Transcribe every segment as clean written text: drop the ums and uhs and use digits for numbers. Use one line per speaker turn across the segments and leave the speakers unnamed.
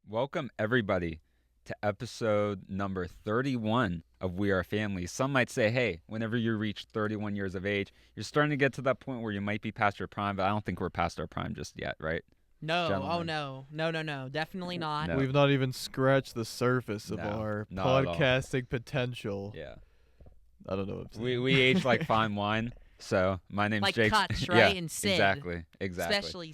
Welcome, everybody, to episode number 31 of We Are Family. Some might say, hey, whenever you reach 31 years of age, you're starting to get to that point where you might be past your prime, but I don't think we're past our prime just yet, right?
No,
Gentlemen.
no, definitely not.
No.
We've not even scratched the surface of
No,
our
not at all.
podcasting potential.
Yeah.
I don't know what I'm
We
saying.
age like fine wine. So my name's
Like
Jake.
Kutch, right?
Yeah,
And Sid.
Exactly.
Especially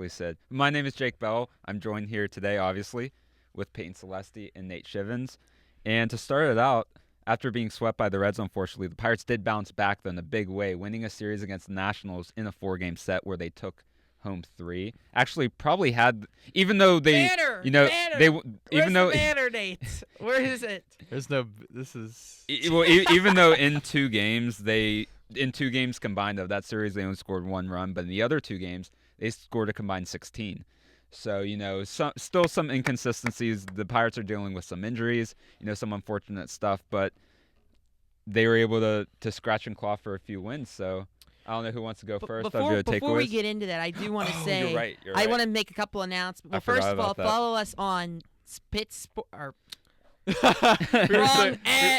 Sid.
My name is Jake Bell. I'm joined here today, obviously, with Peyton Celesti and Nate Schivins. And to start it out, after being swept by the Reds, unfortunately, the Pirates did bounce back though in a big way, winning a series against the Nationals in a 4-game set where they took home 3. Actually, probably had, even though they,
Banner,
you know,
banner.
they,
Where's
even though,
the banner, Nate? Where is it?
There's no. This is.
even though in 2 games in 2 games combined of that series they only scored 1 run, but in the other 2 games they scored a combined 16. So, still some inconsistencies. The Pirates are dealing with some injuries, some unfortunate stuff, but they were able to scratch and claw for a few wins. So I don't know who wants to go first.
Before we get into that, I do want to say
you're right.
I want to make a couple announcements. Well,
I
first
forgot
of all,
about that.
follow us on Pittsburgh.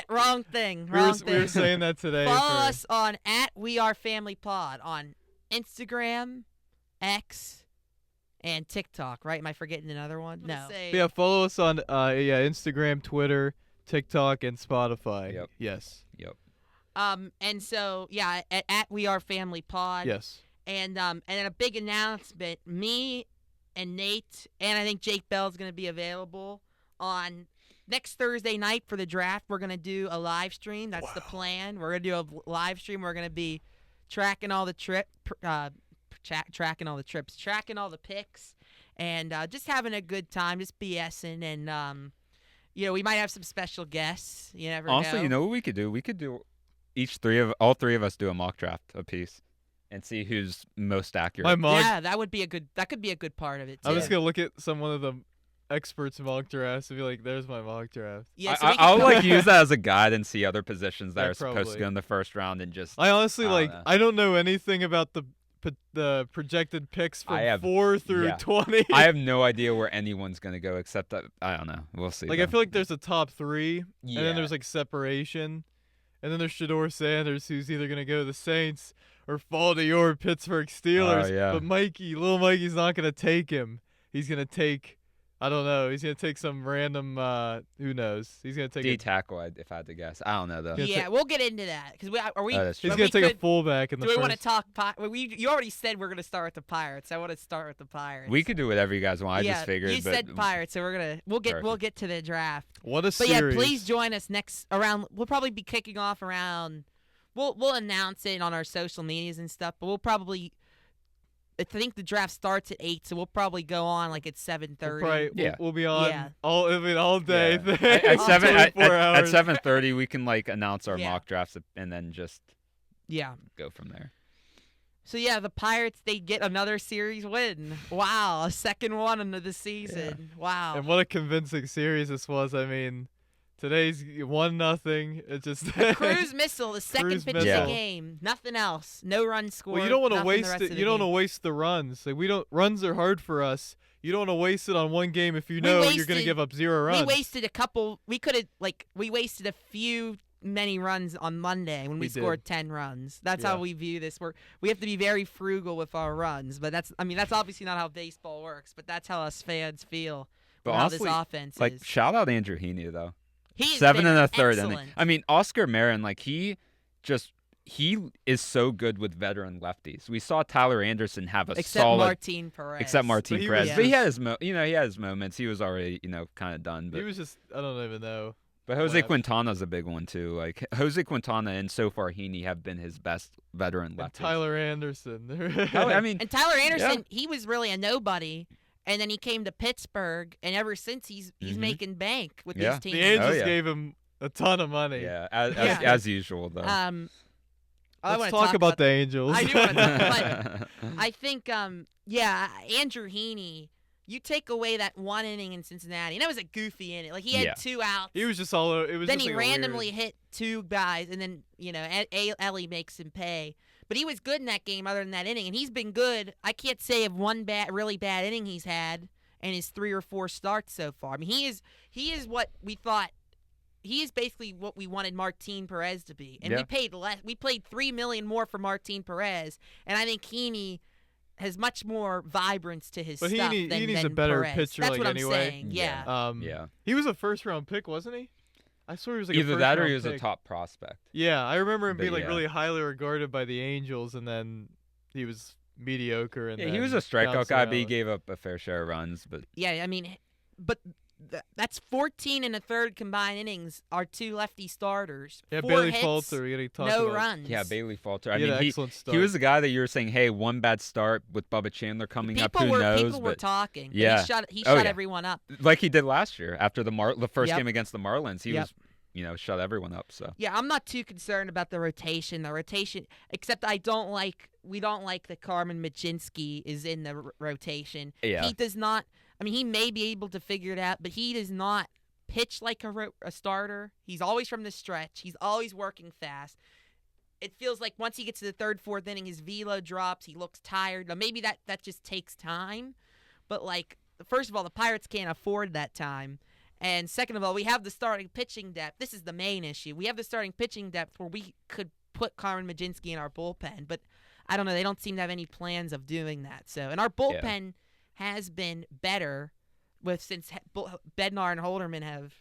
Wrong thing.
We were saying that today.
Follow us on @WeAreFamilyPod on Instagram, X, and TikTok. Right? Am I forgetting another one? No.
Yeah, follow us on Instagram, Twitter, TikTok, and Spotify.
Yep.
Yes.
Yep.
And so yeah, at WeAreFamilyPod.
Yes.
And then a big announcement. Me and Nate and I think Jake Bell's going to be available on next Thursday night for the draft. We're going to do a live stream. That's the plan. We're going to do a live stream. We're going to be tracking all the tracking all the trips, tracking all the picks, and just having a good time, just BSing. And, we might have some special guests. You never know.
Honestly, you know what we could do? We could do all three of us do a mock draft apiece and see who's most accurate.
My mock.
Yeah, that could be a good part of it, too.
I'm just gonna look at one of the experts' mock drafts and be like, "There's my mock draft."
Yeah, so
I'll use that as a guide and see other positions that
Yeah,
are supposed
probably.
to go in the first round and just.
I honestly
I don't know.
I don't know anything about the projected picks from 4 through 20.
I have no idea where anyone's gonna go except that I don't know. We'll see.
I feel like there's a top 3,
Yeah.
and then there's separation, and then there's Shador Sanders, who's either gonna go to the Saints or fall to your Pittsburgh Steelers.
Oh, yeah.
But little Mikey's not gonna take him. He's gonna take, I don't know. He's gonna take some random. Who knows? He's gonna take.
D tackle, if I had to guess. I don't know though.
Yeah.
we'll get into that because
that's true.
He's gonna take a fullback in the
Do we
first.
want to talk? You already said we're going to start with the Pirates. I want to start with the Pirates.
We could do whatever you guys want. I just figured.
You said Pirates, so we'll get to the draft.
What a
But
series!
yeah, please join us next around. We'll probably be kicking off around. We'll announce it on our social medias and stuff. But we'll probably. I think the draft starts at 8, so we'll probably go on at 7:30.
Yeah.
We'll be on
Yeah.
all day.
Yeah.
thing.
At
24
at
hours.
7:30 we can announce our
Yeah.
mock drafts and then just
Yeah.
go from there.
So yeah, the Pirates, they get another series win. Wow, a second one into the season. Wow.
And what a convincing series this was. I mean, today's 1-0. It's just
Cruise missile, the second
Cruise
pitch of
missile.
the game. Nothing else. No run scored.
Well, you don't want to
nothing
waste
the rest
it.
of
You
the
don't want
game.
to waste the runs. Runs are hard for us. You don't want to waste it on one game if you know you're going to give up 0 runs.
We wasted a couple. We could have we wasted a few many runs on Monday when we
We did.
scored 10 runs. That's
Yeah.
how we view this. We have to be very frugal with our runs, but that's obviously not how baseball works, but that's how us fans feel.
But
how
honestly,
this offense is.
shout out Andrew Heaney though.
He has
7
been
and a third
excellent.
inning. Oscar Marin, he is so good with veteran lefties. We saw Tyler Anderson have a
Except
solid
Martin Perez.
except Martin
But he
Perez.
was
But he
just-
had he had his moments. He was already, kind of done. But
He was just, I don't even know.
But Jose
Whatever.
Quintana's a big one too. Jose Quintana and so far Heaney have been his best veteran
And
lefties.
Tyler Anderson.
And Tyler Anderson, he was really a nobody, and then he came to Pittsburgh, and ever since he's
Mhm.
making bank with
Yeah.
these teams.
the Angels
yeah.
gave him a ton of money.
Yeah,
Yeah.
as usual though.
I
Let's
wanna
talk about the Angels.
I do want to I think, Andrew Heaney, you take away that one inning in Cincinnati, and that was a goofy inning. He had
Yeah.
2 outs.
He was just all over. It was
Then
just
he
like a
randomly
weird-
hit 2 guys, and then, Ellie makes him pay. But he was good in that game other than that inning, and he's been good. I can't say of one really bad inning he's had, in his 3 or 4 starts so far. I mean, he is what we thought. He is basically what we wanted Martin Perez to be, and we paid less. We paid $3 million more for Martin Perez, and I think Heaney has much more vibrance to his
but
stuff
he
than
needs a better
Perez.
pitcher.
That's
like,
what
anyway.
I'm saying. Yeah.
Yeah.
He was a first-round pick, wasn't he? I swear he was like
Either
a
that or
first-round
he was
pick.
a top prospect.
Yeah, I remember him
But
being like
yeah.
really highly regarded by the Angels, and then he was mediocre. And
Yeah,
then
he was a strikeout
bounced
guy,
around.
but he gave up a fair share of runs. But
Yeah, I mean, but that's 14 and a third combined innings. Our 2 lefty starters.
Yeah,
4
Bailey
hits,
Falter. We gotta talk
no
about.
runs.
yeah, Bailey Falter.
He
I
had
mean,
an excellent start.
he was the guy that you were saying, hey, one bad start with Bubba Chandler coming up. Who knows?
People were
But
talking.
Yeah.
He
Oh,
shut
yeah.
everyone up.
like he did last year after the first
Yep.
game against the Marlins, he
Yep.
was, shut everyone up. So
Yeah, I'm not too concerned about the rotation. Except we don't like that Carmen Mlodzinski is in the rotation.
Yeah.
He does not. I mean, he may be able to figure it out, but he does not pitch like a starter. He's always from the stretch. He's always working fast. It feels like once he gets to the 3rd, 4th inning, his velo drops. He looks tired. Now, maybe that just takes time. But, like, first of all, the Pirates can't afford that time. And second of all, we have the starting pitching depth. This is the main issue. We have the starting pitching depth where we could put Carmen Mlodzinski in our bullpen. But I don't know. They don't seem to have any plans of doing that. So, and our bullpen has been better since Bednar and Holderman have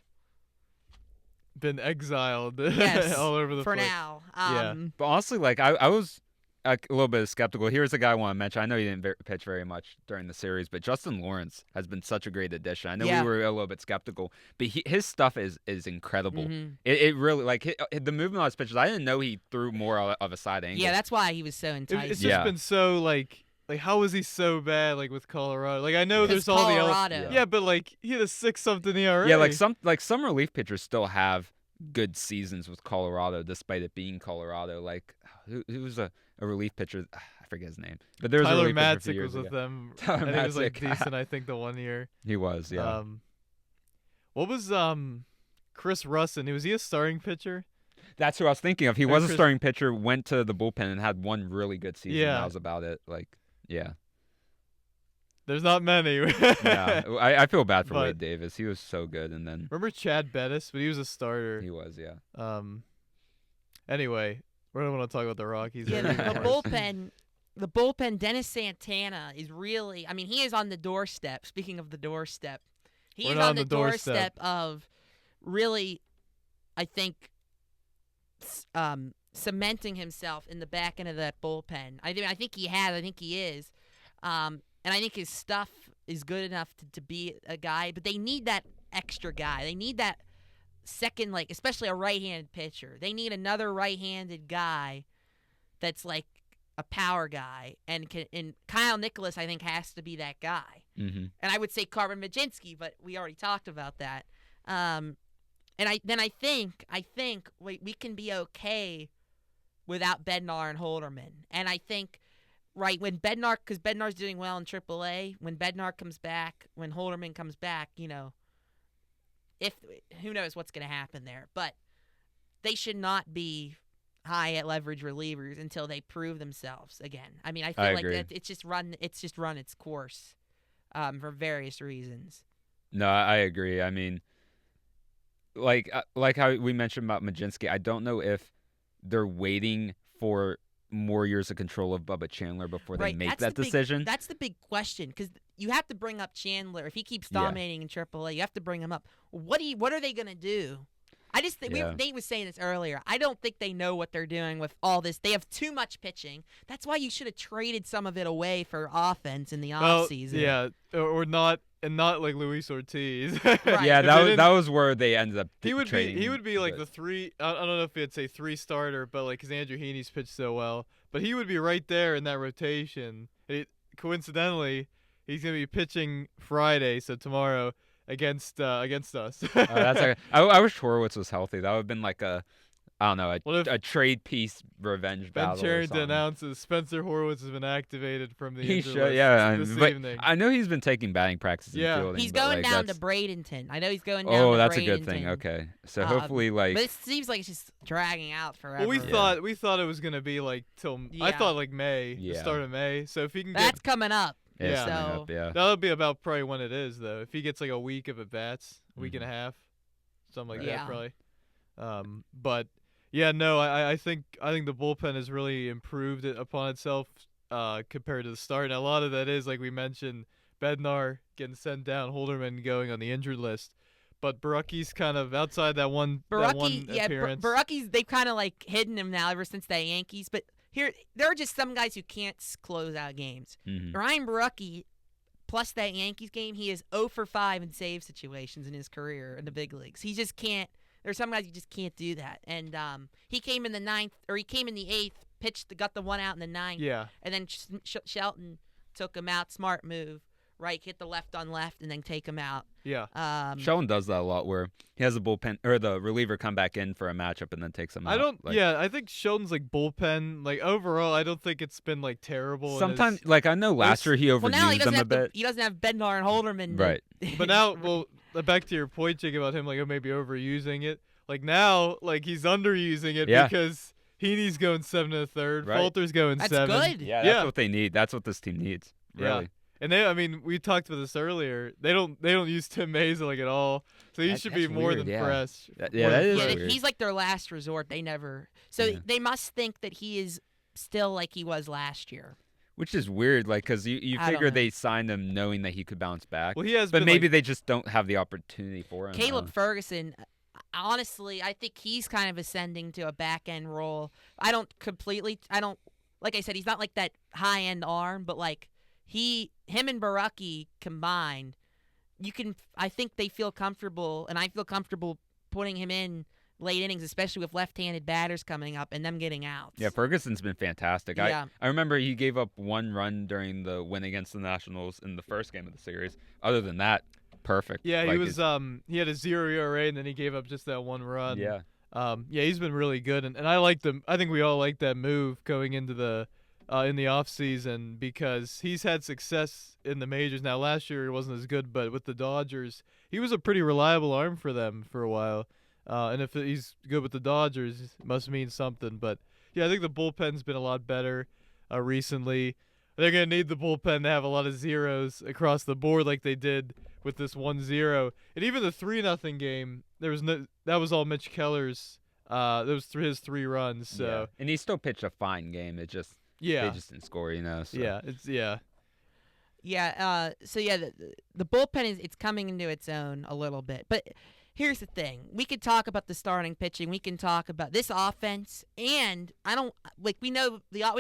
been exiled
Yes,
all over the
for
place.
now.
Yeah.
But honestly, like I was a little bit skeptical. Here's a guy I want to mention. I know he didn't pitch very much during the series, but Justin Lawrence has been such a great addition. I know
Yeah.
we were a little bit skeptical, but his stuff is incredible.
Mhm.
It really the movement on his pitches. I didn't know he threw more of a side angle.
Yeah, that's why he was so
It's
enticing.
just
Yeah.
been so like how was he so bad with Colorado? Like I know
Because
there's all the
Colorado.
yeah, but he had a 6-something ERA.
Yeah, some relief pitchers still have good seasons with Colorado, despite it being Colorado. Like who was a relief pitcher? I forget his name, but there was a
Tyler
relief pitcher a few
Matzik
years
was with
ago.
them.
Tyler
and he was
Matzik.
decent, I think, the one year.
He was, yeah.
What was Chris Russin? Was he a starting pitcher?
That's who I was thinking of. He
And
was a
Chris-
starting pitcher, went to the bullpen and had one really good season.
Yeah.
That was about it. Yeah.
There's not many.
Yeah. I feel bad for
But-
Wade Davis. He was so good, and then
Remember Chad Bettis? But he was a starter.
he was, yeah.
Anyway, we don't want to talk about the Rockies.
Yeah,
anymore.
the bullpen, Dennis Santana is really, I mean, he is on the doorstep. Speaking of the doorstep, he
We're
is
not
on
on
the
the doorstep.
doorstep of really, I think, cementing himself in the back end of that bullpen. I think he has. I think he is. And I think his stuff is good enough to be a guy, but they need that extra guy. They need that second, especially a right-handed pitcher. They need another right-handed guy that's like a power guy, and Kyle Nicholas, I think, has to be that guy.
Mm-hmm.
And I would say Carmen Mlodzinski, but we already talked about that. And I think we can be okay without Bednar and Holderman. And I think when because Bednar's doing well in AAA, when Bednar comes back, when Holderman comes back, who knows what's going to happen there. But they should not be high at leverage relievers until they prove themselves again. I mean, I feel
I
like
agree.
that it's just run its course for various reasons.
No, I agree. I mean, like how we mentioned about Mlodzinski, I don't know if they're waiting for more years of control of Bubba Chandler before they make that decision.
That's the big question, because you have to bring up Chandler. If he keeps
Yeah.
dominating in AAA, you have to bring him up. What are they going to do? I just think
Yeah.
Nate was saying this earlier. I don't think they know what they're doing with all this. They have too much pitching. That's why you should have traded some of it away for offense in the offseason.
Yeah, or not, and not like Luis Ortiz.
Right.
Yeah,
If
that
they
was,
didn't-
that was where they ended up
He would
trading.
be like
but-
the three. I don't know if it'd say 3 starter, but because Andrew Heaney's pitched so well, but he would be right there in that rotation. Coincidentally, he's gonna be pitching Friday, so tomorrow against us.
That's okay. I wish Horowitz was healthy. That would have been like
What if
a trade piece revenge
Ben
battle. or
Cherington
something.
announces Spencer Horowitz has been activated from the
He
injured
should,
list
yeah.
this
But
evening.
I know he's been taking batting practice and
Yeah.
fielding.
He's
but,
going
like,
down to
that's-
Bradenton. I know he's going down
Oh,
to
that's a
Bradenton.
good thing. Okay, so hopefully, like,
But it seems like it's just dragging out forever.
Well, we
Yeah.
thought it was gonna be like till I
Yeah.
thought like May, the
Yeah.
start of May. So if he can
That's coming up.
Yeah,
Yeah.
coming
So-
up, yeah.
That'll be about probably when it is though. If he gets like a week of at bats, week and a
Mhm.
half, something like
Yeah.
that probably. But yeah, no, I think the bullpen has really improved it upon itself compared to the start. And a lot of that is like we mentioned, Bednar getting sent down, Holderman going on the injured list. But Barucki's kind of outside that one appearance.
Barucki's they've kind of like hidden him now ever since the Yankees. But here, there are just some guys who can't close out games.
Mhm.
Ryan Barucki, plus that Yankees game, he is 0 for 5 in save situations in his career in the big leagues. He just can't. There's some guys who just can't do that. And he came in the ninth, or he came in the eighth, got the one out in the ninth,
Yeah.
and then Shelton took him out. Smart move, right? Hit the left on left, and then take him out.
Yeah.
Sheldon does that a lot, where he has a bullpen or the reliever come back in for a matchup and then takes him out.
I think Sheldon's like bullpen, like overall, I don't think it's been like terrible. in
Sometimes,
his-
like I know last year he
Well, now he
overused
doesn't
them a
have
bit.
he doesn't have Bednar and Holderman.
Right.
But now, well, back to your point, Jake, about him like maybe overusing it. Like now, like he's underusing it
Yeah.
because Heaney's going 7 1/3,
Right.
Falter's going
That's
7.
good.
Yeah, that's
Yeah.
what they need. That's what this team needs. Really.
Yeah. And I mean, we talked about this earlier. They don't use Tim Mays like at all, so he should be
That's
more
weird,
than
yeah.
fresh.
That
more
is
than
Yeah,
fresh.
weird.
he's like their last resort. They never. So
Yeah.
they must think that he is still like he was last year.
Which is weird, like, because you
I don't
figure
know.
they signed him knowing that he could bounce back.
Well, he has
But
been
maybe
like,
they just don't have the opportunity for him.
Caleb Ferguson, honestly, I think he's kind of ascending to a back end role. I don't, like I said, he's not like that high end arm, but like him and Barucki combined, I think they feel comfortable, and I feel comfortable putting him in late innings, especially with left-handed batters coming up and them getting outs.
Yeah, Ferguson's been fantastic.
Yeah.
I remember he gave up one run during the win against the Nationals in the first game of the series. Other than that, perfect.
yeah, he
Like,
was he had a 0 ERA and then he gave up just that one run.
Yeah.
Yeah, he's been really good, and I like them. I think we all like that move going into the in the off season because he's had success in the majors. Now last year it wasn't as good, but with the Dodgers, he was a pretty reliable arm for them for a while. And if he's good with the Dodgers, it must mean something. But yeah, I think the bullpen's been a lot better recently. They're gonna need the bullpen to have a lot of zeros across the board like they did with this 1-0. And even the 3-0 game, that was all Mitch Keller's. That was his 3 runs.
Yeah.
So
And he still pitched a fine game. It just
yeah,
they just didn't score, So.
yeah,
Yeah. So yeah, the bullpen it's coming into its own a little bit. But here's the thing: we could talk about the starting pitching. We can talk about this offense, and we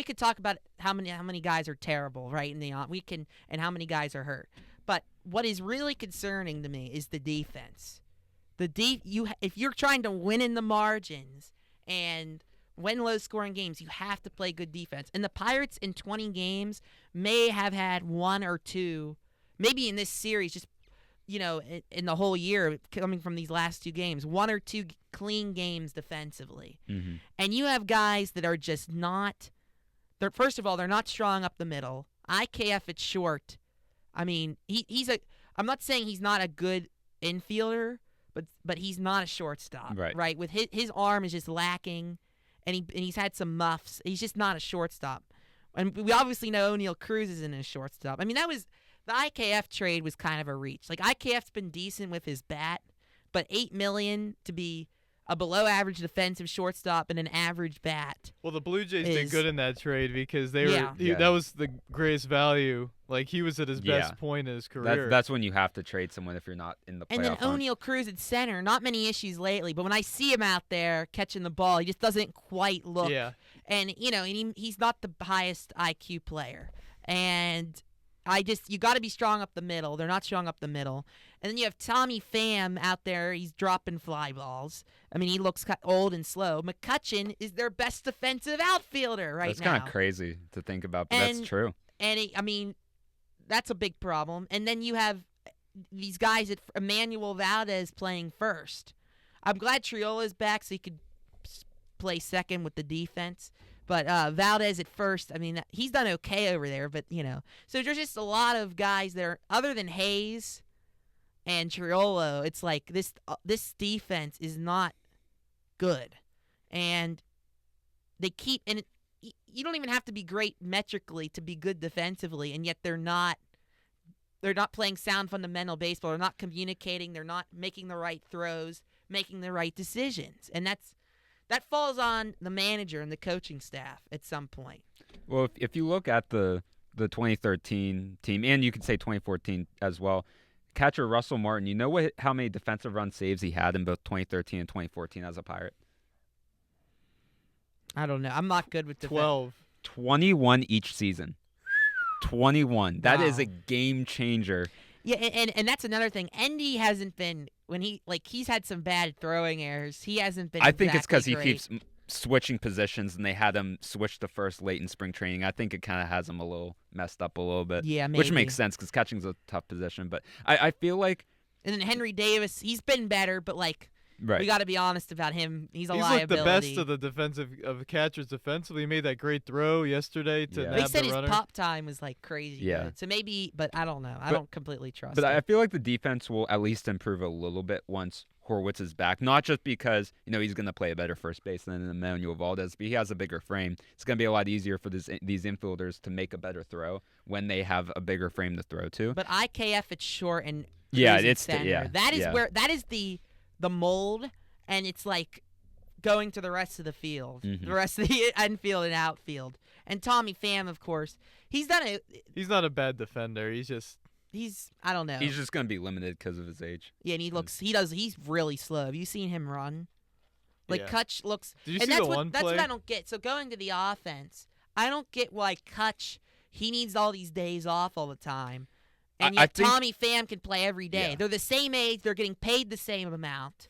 could talk about how many guys are terrible, right? And how many guys are hurt. But what is really concerning to me is the defense. If you're trying to win in the margins and win low-scoring games, you have to play good defense. And the Pirates in 20 games may have had 1 or 2, maybe in this series, just in the whole year coming from these last 2 games, 1 or 2 clean games defensively.
Mm-hmm.
And you have guys that are just not. First of all, they're not strong up the middle. IKF at short. I mean, I'm not saying he's not a good infielder, but he's not a shortstop.
Right.
With his arm is just lacking. And he's had some muffs. He's just not a shortstop. And we obviously know O'Neal Cruz isn't a shortstop. I mean, the IKF trade was kind of a reach. Like, IKF's been decent with his bat, but $8 million to be a below-average defensive shortstop and an average bat.
Well, the Blue Jays did good in that trade because they
Yeah.
were that was the greatest value. Like he was at his best point in his career.
That's when you have to trade someone if you're not in the playoff
And then
hunt.
O'Neal Cruz at center, not many issues lately, but when I see him out there catching the ball, he just doesn't quite look.
Yeah.
And, he's not the highest IQ player. And you got to be strong up the middle. They're not strong up the middle. And then you have Tommy Pham out there. He's dropping fly balls. I mean, he looks old and slow. McCutchen is their best defensive outfielder right
That's
now.
kind of crazy to think about, but that's true.
And that's a big problem. And then you have these guys at Emmanuel Valdez playing first. I'm glad Triola's back so he could play second with the defense. But Valdez at first, I mean, he's done okay over there. But, so there's just a lot of guys that are, other than Hayes and Triolo, it's like this defense is not good. And they keep – and you don't even have to be great metrically to be good defensively, and yet they're not they're not playing sound fundamental baseball. They're not communicating. They're not making the right throws, making the right decisions, and that falls on the manager and the coaching staff at some point.
Well, if you look at the 2013 team, and you could say 2014 as well, catcher Russell Martin, you know how many defensive run saves he had in both 2013 and 2014 as a Pirate?
I don't know. I'm not good with
12.
21 each season. 21. That is
Wow.
a game changer.
Yeah, and that's another thing. Endy hasn't been he's had some bad throwing errors. He hasn't been.
I think it's because
exactly
he keeps switching positions, and they had him switch to first late in spring training. I think it kind of has him a little messed up a little bit.
Yeah, maybe.
Which makes sense because catching's a tough position. But I feel like
And then Henry Davis, he's been better, but
right.
we got to be honest about him. He's a
He's
liability.
like the best of catchers defensively. He made that great throw yesterday to
Yeah.
nab
They said
the
his
runner.
pop time was crazy.
Yeah.
Good. So maybe, but I don't know. I
But-
don't completely trust.
But I
him.
feel like the defense will at least improve a little bit once Horwitz is back. Not just because he's going to play a better first base than Emmanuel Valdez, but he has a bigger frame. It's going to be a lot easier for these infielders to make a better throw when they have a bigger frame to throw to.
But IKF, it's short and
Yeah,
cruising
it's
center. That is
yeah.
where that is the mold, and it's like going to the rest of the field,
Mhm.
the rest of the infield and outfield. And Tommy Pham, of course, he's not a
bad defender.
he's I don't know.
He's just going to be limited because of his age.
Yeah, and he's really slow. Have you seen him run? Like
Yeah.
Kutch looks.
Did you
and
see
that's
the
what
one
that's
play?
what I don't get. So going to the offense, I don't get why Kutch he needs all these days off all the time, and
I
yet
think-
Tommy Pham can play every day.
Yeah.
They're the same age. They're getting paid the same amount.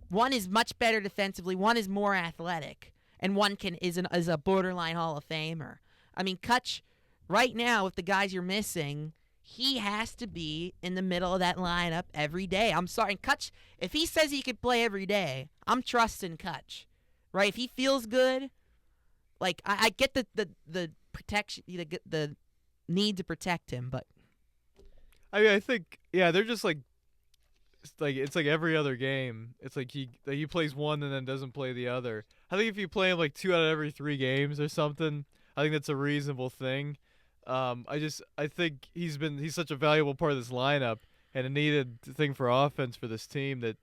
One is much better defensively. One is more athletic, and one is a borderline Hall of Famer. I mean, Kutch, right now with the guys you're missing, he has to be in the middle of that lineup every day. I'm sorry, and Kutch, if he says he could play every day, I'm trusting Kutch, right? If he feels good, like I get the protection, the need to protect him, but
I mean, I think they're just like it's like every other game. It's like he plays one and then doesn't play the other. I think if you play him like 2 out of every 3 games or something, I think that's a reasonable thing. I think he's such a valuable part of this lineup and a needed thing for offense for this team that,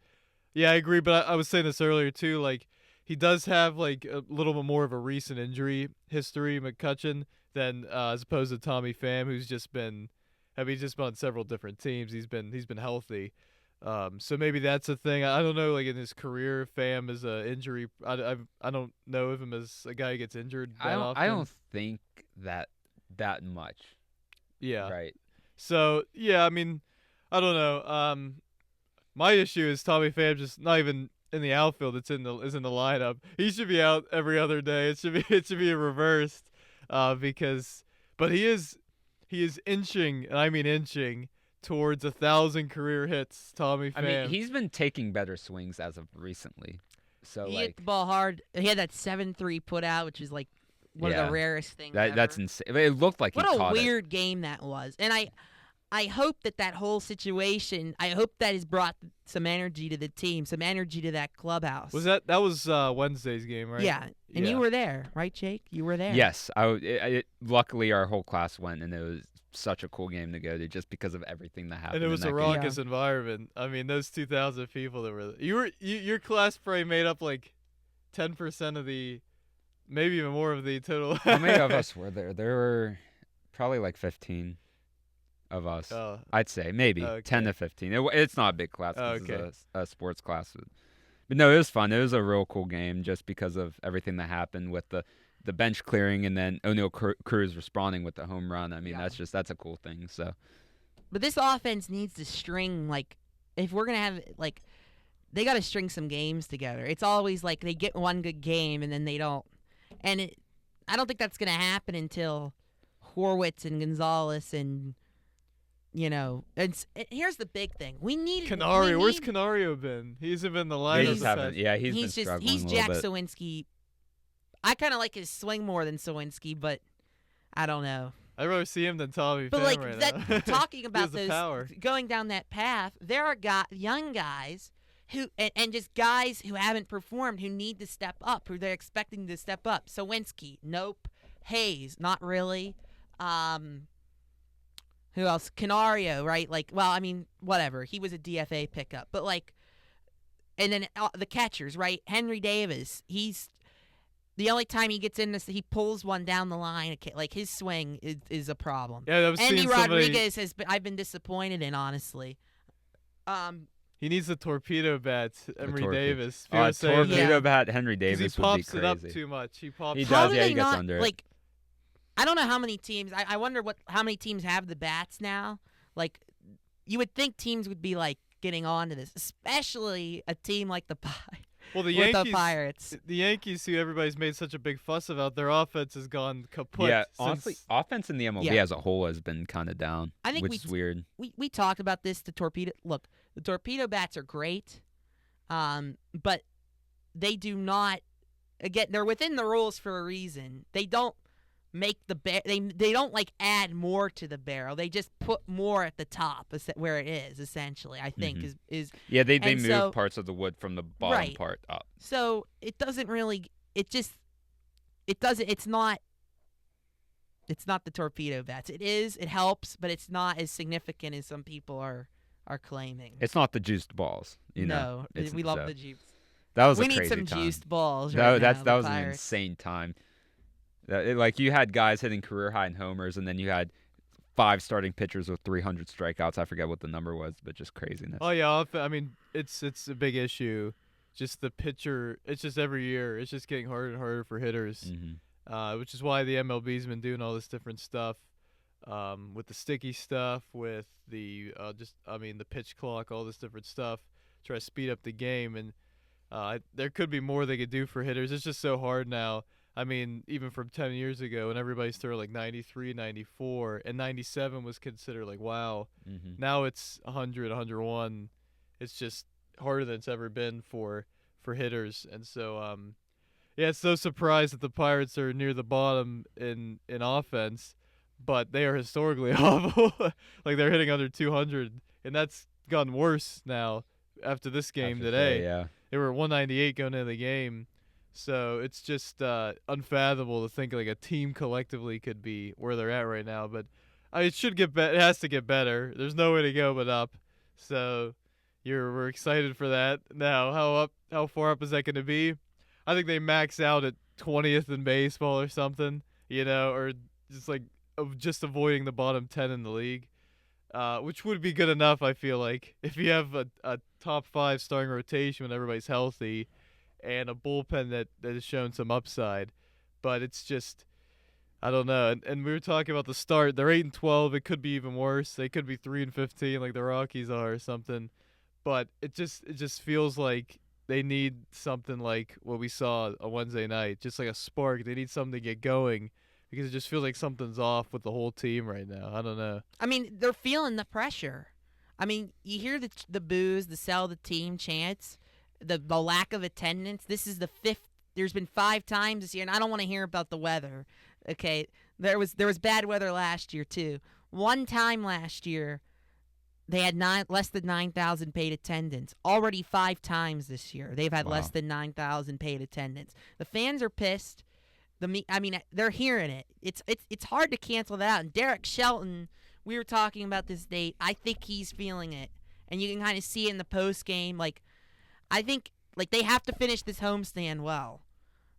I agree. But I was saying this earlier too. Like he does have like a little bit more of a recent injury history, McCutcheon, than as opposed to Tommy Pham, who's just been on several different teams. He's been healthy. So maybe that's a thing. I don't know. Like in his career, Pham is a injury. I don't know of him as a guy who gets injured that often.
I don't think that much.
Yeah.
Right.
So I mean, I don't know. My issue is Tommy Pham just not even in the outfield. Is in the lineup. He should be out every other day. It should be reversed. But he is inching, and I mean inching, towards 1,000 career hits. Tommy Pham.
I mean, he's been taking better swings as of recently. So
he hit the ball hard. He had that 7-3 put out, which is like one of
Yeah.
the rarest things.
that's
ever.
insane. It looked like
What
he
a
caught
weird game that was. And I hope that whole situation, I hope that has brought some energy to the team, some energy to that clubhouse.
Was that was Wednesday's game, right?
Yeah. And you were there, right, Jake? You were there.
it. Yes. Luckily, our whole class went, and it was such a cool game to go to just because of everything that happened.
And it was
in
a
that game.
raucous environment. I mean, those 2,000 people that were there. Your class probably made up like 10% of the, maybe even more of the total.
How many of us were there? There were probably like 15 of us.
Oh,
I'd say maybe
Okay.
10 to 15. It's not a big class. 'Cause
Okay.
It's a sports class. But no, it was fun. It was a real cool game just because of everything that happened with the bench clearing and then O'Neal Cruz responding with the home run. I mean,
Yeah.
that's a cool thing. So
But this offense needs to string, if we're going to have, they got to string some games together. It's always like they get one good game and then they don't. And I don't think that's going to happen until Horwitz and Gonzalez and, and here's the big thing. We need
Canario. Where's Canario been? He hasn't been in the
they
lineup.
just
this
haven't.
past-
Yeah, he's been
he's
struggling
he's
a
Jack
little bit.
Sawinski. I kind of like his swing more than Sawinski, but I don't know.
I'd rather see him than Tommy
But
Pham right now.
talking
He
about
has the
those,
power.
going down that path, there are young guys who and just guys who haven't performed who need to step up, who they're expecting to step up. Sawinski, nope. Hayes, not really. Who else? Canario, right? Like, well, I mean, whatever. He was a DFA pickup, but like, and then the catchers, right? Henry Davis. He's the only time he gets in this, he pulls one down the line. Like his swing is a problem.
Yeah, I was
Andy
seeing somebody.
Rodriguez I've been disappointed in, honestly.
He needs the torpedo bats, Henry Davis.
Torpedo bat Henry
'Cause
Davis
he
would be
pops
crazy.
it up too much. He pops.
He
it
does,
up.
yeah,
do
he
they
gets
not,
under it.
like, I don't know how many teams. I wonder how many teams have the bats now. Like, you would think teams would be like getting on to this, especially a team like the
Well, the
with
Yankees,
the Pirates.
The Yankees, who everybody's made such a big fuss about, their offense has gone kaput.
Yeah,
since,
honestly, offense in the MLB
Yeah.
as a whole has been kind of down,
I think
which is weird.
We talked about this. The torpedo bats are great, but they do not. Again, they're within the rules for a reason. They don't make they don't like add more to the barrel. They just put more at the top where it is, essentially. I think is
Yeah, they
and
move
so-
parts of the wood from the bottom
Right.
part up.
so it doesn't really. It doesn't. It's not the torpedo bats. It helps, but it's not as significant as some people are claiming.
It's not the juiced balls, you know.
No, we love the juice.
That was
We
a
need
crazy
some
time.
juiced balls.
That,
Right
that's
now,
that
the
was an
Pirates.
insane time. Like you had guys hitting career high in homers, and then you had 5 starting pitchers with 300 strikeouts. I forget what the number was, but just craziness.
Oh yeah, I mean it's a big issue. Just the pitcher. It's just every year. It's just getting harder and harder for hitters. Which is why the MLB's been doing all this different stuff, with the sticky stuff, with the the pitch clock, all this different stuff, try to speed up the game, and there could be more they could do for hitters. It's just so hard now. I mean, even from 10 years ago, when everybody's throwing like 93, 94, and 97 was considered like wow. Now it's 100, 101. It's just harder than it's ever been for hitters, and so yeah, it's no surprise that the Pirates are near the bottom in offense, but they are historically awful. Like they're hitting under 200, and that's gotten worse now after this game today.
Yeah.
They were 198 going into the game, so it's just unfathomable to think like a team collectively could be where they're at right now. But it should get better. It has to get better. There's no way to go but up. So we're excited for that. Now, how far up is that going to be? I think they max out at 20th in baseball or something, or just avoiding the bottom 10 in the league, which would be good enough, I feel like, if you have a top 5 starting rotation when everybody's healthy and a bullpen that has shown some upside. But it's just, I don't know. And we were talking about the start. They're 8-12. It could be even worse. They could be 3-15 like the Rockies are or something. But it just feels like they need something like what we saw on Wednesday night, just like a spark. They need something to get going because it just feels like something's off with the whole team right now. I don't know.
I mean, they're feeling the pressure. I mean, you hear the boos, the sell the team chants, the lack of attendance. This is the 5th. There's been 5 times this year, and I don't want to hear about the weather. Okay, there was bad weather last year too. One time last year, they had less than 9,000 paid attendance. Already 5 times this year, they've had less than 9,000 paid attendance. The fans are pissed. They're hearing it. It's hard to cancel that out. And Derek Shelton, we were talking about this date. I think he's feeling it, and you can kind of see it in the post game. Like, I think they have to finish this homestand well,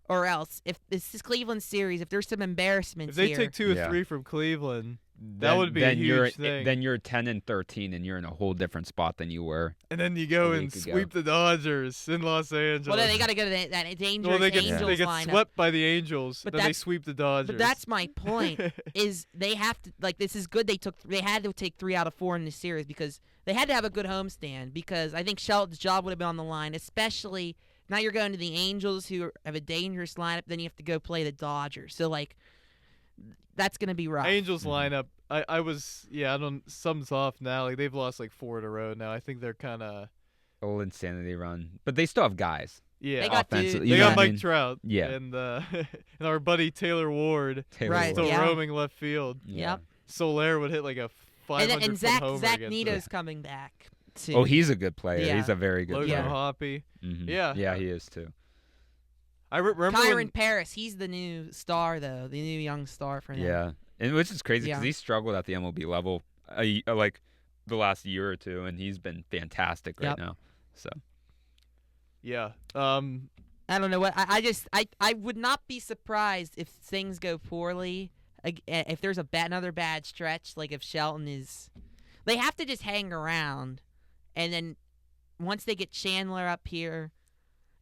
or else if this is Cleveland series, if there's some embarrassments
if they
here,
take 2 or 3 from Cleveland. That would be a huge thing.
Then you're 10-13, and you're in a whole different spot than you were.
And then you go
a
and
week ago.
sweep the Dodgers in Los Angeles.
well, then they got to go to that dangerous
Well, they get
Angels lineup.
swept by the Angels,
But
then they sweep the Dodgers.
But that's my point. Is they have to this is good. They had to take 3 out of 4 in this series because they had to have a good homestand because I think Shelton's job would have been on the line, especially now you're going to the Angels who have a dangerous lineup. Then you have to go play the Dodgers. So that's going to be rough.
Angels lineup. I don't. Something's off now. Like they've lost 4 in a row now. I think they're kind of
Old insanity run, but they still have guys.
Yeah,
They got
offensive.
dudes.
they
You know
got
what I
Mike
mean?
Trout.
Yeah.
and and our buddy Taylor Ward
Right,
still
yeah.
roaming left field.
Yep.
Soler would hit a 500
And
foot
Zach
homer
Zach
against
Nito's
them.
coming back too.
Oh, he's a good player.
Yeah.
He's a very good
Logan
player.
Hoppy.
Mhm.
Yeah.
Yeah, he is too.
I remember
Kyron
when,
Paris. He's the new star though, the new young star for them.
Yeah, and which is crazy because
Yeah.
he struggled at the MLB level like the last year or two, and he's been fantastic right
Yep.
now. So
Yeah.
I don't know what I would not be surprised if things go poorly. If there's another bad stretch, like if Shelton is, they have to just hang around, and then once they get Chandler up here,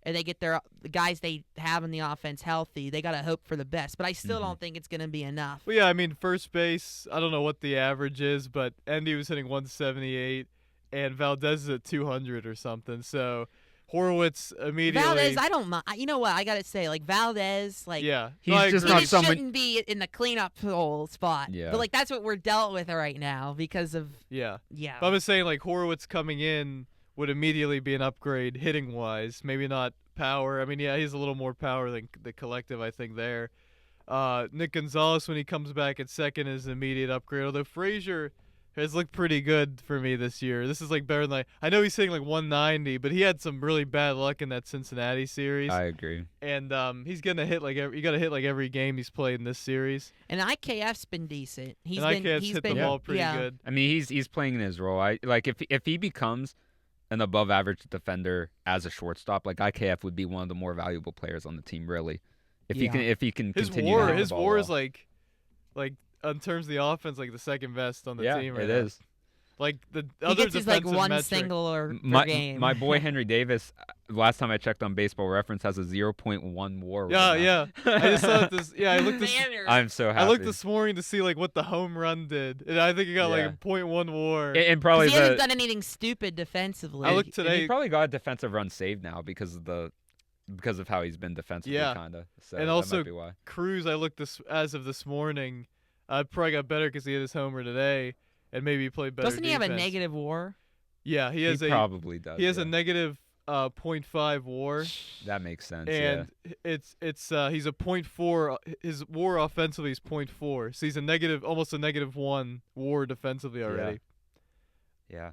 and they get the guys they have in the offense healthy, they gotta hope for the best. But I still don't think it's gonna be enough.
Well, yeah, I mean, first base, I don't know what the average is, but Endy was hitting 178, and Valdez is at 200 or something. So Horwitz immediately.
Valdez, I don't mind. You know what? I gotta say, like Valdez, like
Yeah.
He's
No, I
just
agree.
not
he
someone-
shouldn't be in the cleanup hole spot.
Yeah.
But like that's what we're dealt with right now because of
Yeah.
yeah.
But I'm just saying, like, Horwitz coming in would immediately be an upgrade hitting wise. Maybe not power. I mean, yeah, he's a little more power than the collective, I think, there. Nick Gonzalez, when he comes back at second, is an immediate upgrade. Although Frazier has looked pretty good for me this year. This is like better than I know he's hitting like 190, but he had some really bad luck in that Cincinnati series.
I agree.
And he's gonna hit like you got to hit like every game he's played in this series.
And IKF's been decent. He's
And
been
IKF's
he's
hit
been
the ball pretty
yeah.
good.
I mean, he's playing in his role. I like if he becomes an above average defender as a shortstop, like IKF would be one of the more valuable players on the team, really. If
Yeah.
he can
His
continue to hit
his
the ball
WAR
well.
is like in terms of the offense, like the second best on the
yeah,
team right
it
now.
is.
Like the
He
other
gets his like
defensive
one
metric-
single or per
My
game.
my boy Henry Davis, last time I checked on Baseball Reference, has a 0.1 WAR. right
Yeah,
now.
yeah. I just saw this. Yeah, I looked this.
Manners.
I'm so happy.
I looked this morning to see like what the home run did, and I think he got like
Yeah.
a .1 WAR.
and probably
he hasn't
the
done anything stupid defensively.
I looked
and
today,
he probably got a defensive run saved now because of how he's been defensively,
Yeah.
kind of. So
And
that
also
might be why.
Cruz. I looked as of this morning. Probably got better because he hit his homer today, and maybe he played better.
Doesn't he have a
defense.
negative WAR?
Yeah, he has
probably does.
He has
yeah.
a negative .5 WAR.
That makes sense.
And it's he's a .4. His WAR offensively is .4, so he's almost a -1 WAR defensively already.
Yeah.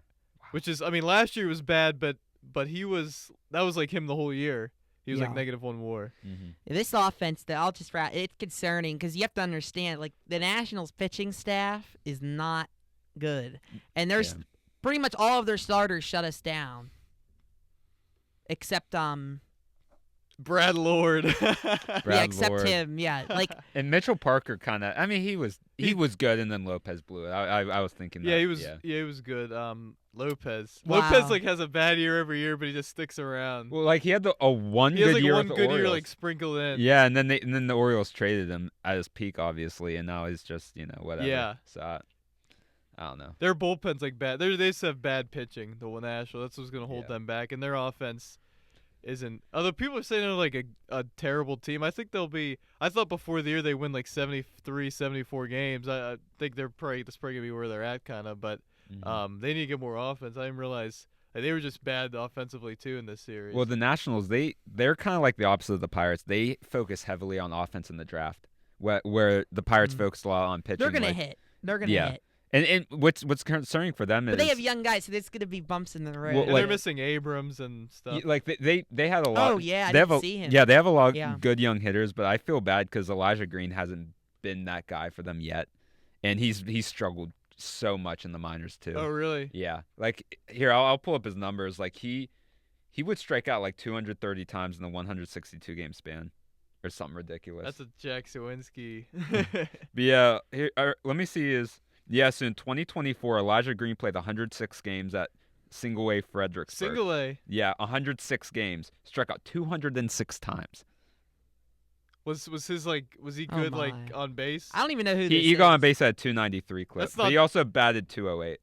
Which is, I mean, last year was bad, but that was like him the whole year. He was like
Yeah.
-1 WAR.
Mm-hmm.
This offense, it's concerning because you have to understand, like the Nationals pitching staff is not good, and there's pretty much all of their starters shut us down, except
Brad Lord.
yeah, except
Lord.
him, yeah, like
And Mitchell Parker kind of. I mean, he was good, and then Lopez blew it. I was thinking.
Yeah,
that,
he was. Yeah, he was good. Lopez.
Wow.
Lopez like has a bad year every year, but he just sticks around.
Well, like he had one
he has
good
like
year
one
with the
good year
Orioles.
like sprinkled in.
Yeah, and then the Orioles traded him at his peak, obviously, and now he's just whatever.
Yeah.
So I don't know.
Their bullpen's like bad. They just have bad pitching. The National. That's what's gonna hold
Yeah.
them back, and their offense isn't. Although people are saying they're like a terrible team, I think they'll be. I thought before the year they win like 73, 74 games. I think that's probably gonna be where they're at, kind of. But they need to get more offense. I didn't realize they were just bad offensively too in this series.
Well, the Nationals, they're kind of like the opposite of the Pirates. They focus heavily on offense in the draft, where the Pirates focus a lot on pitching.
they're gonna
like-
hit. They're gonna
Yeah.
hit.
And what's concerning for them
But
is
they have young guys, so there's gonna be bumps in the road.
Well,
and
like-
they're missing Abrams and stuff.
like they had a lot.
Oh, yeah, I
they have
didn't
a,
see him.
Yeah, they have a lot
Yeah.
of good young hitters, but I feel bad because Elijah Green hasn't been that guy for them yet, and he's struggled so much in the minors too.
Oh, really?
Yeah, like here I'll pull up his numbers. Like he would strike out like 230 times in the 162 game span, or something ridiculous.
That's a Jack Sawinski.
But yeah, here, let me see his. Yeah, so in 2024, Elijah Green played 106 games at Single A Fredericksburg.
Single A.
Yeah, 106 games, struck out 206 times.
Was he
Oh,
good like
my.
on base?
I don't even know who this
He got on
is.
base at 293 clip,
That's
but
not-
he also batted 208.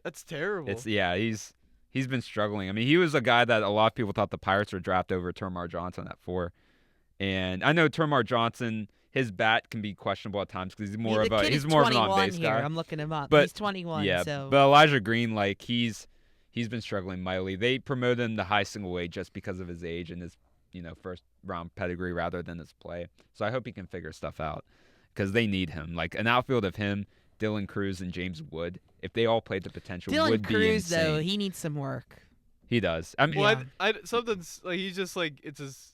That's terrible.
He's been struggling. I mean, he was a guy that a lot of people thought the Pirates would draft over Termar Johnson at 4. And I know Termar Johnson, his bat can be questionable at times because he's more
The
of a
kid
he's
is
more of an
21
on base
here.
guy.
I'm looking him up.
But-
He's 21.
Yeah,
so
but Elijah Green, like he's been struggling mightily. They promoted him to high single A just because of his age and his first round pedigree rather than his play. So I hope he can figure stuff out because they need him. Like an outfield of him, Dylan Cruz, and James Wood. If they all played the potential,
Dylan
would be
Cruz,
insane.
though, he needs some work.
He does. I mean,
well, something's like he's just like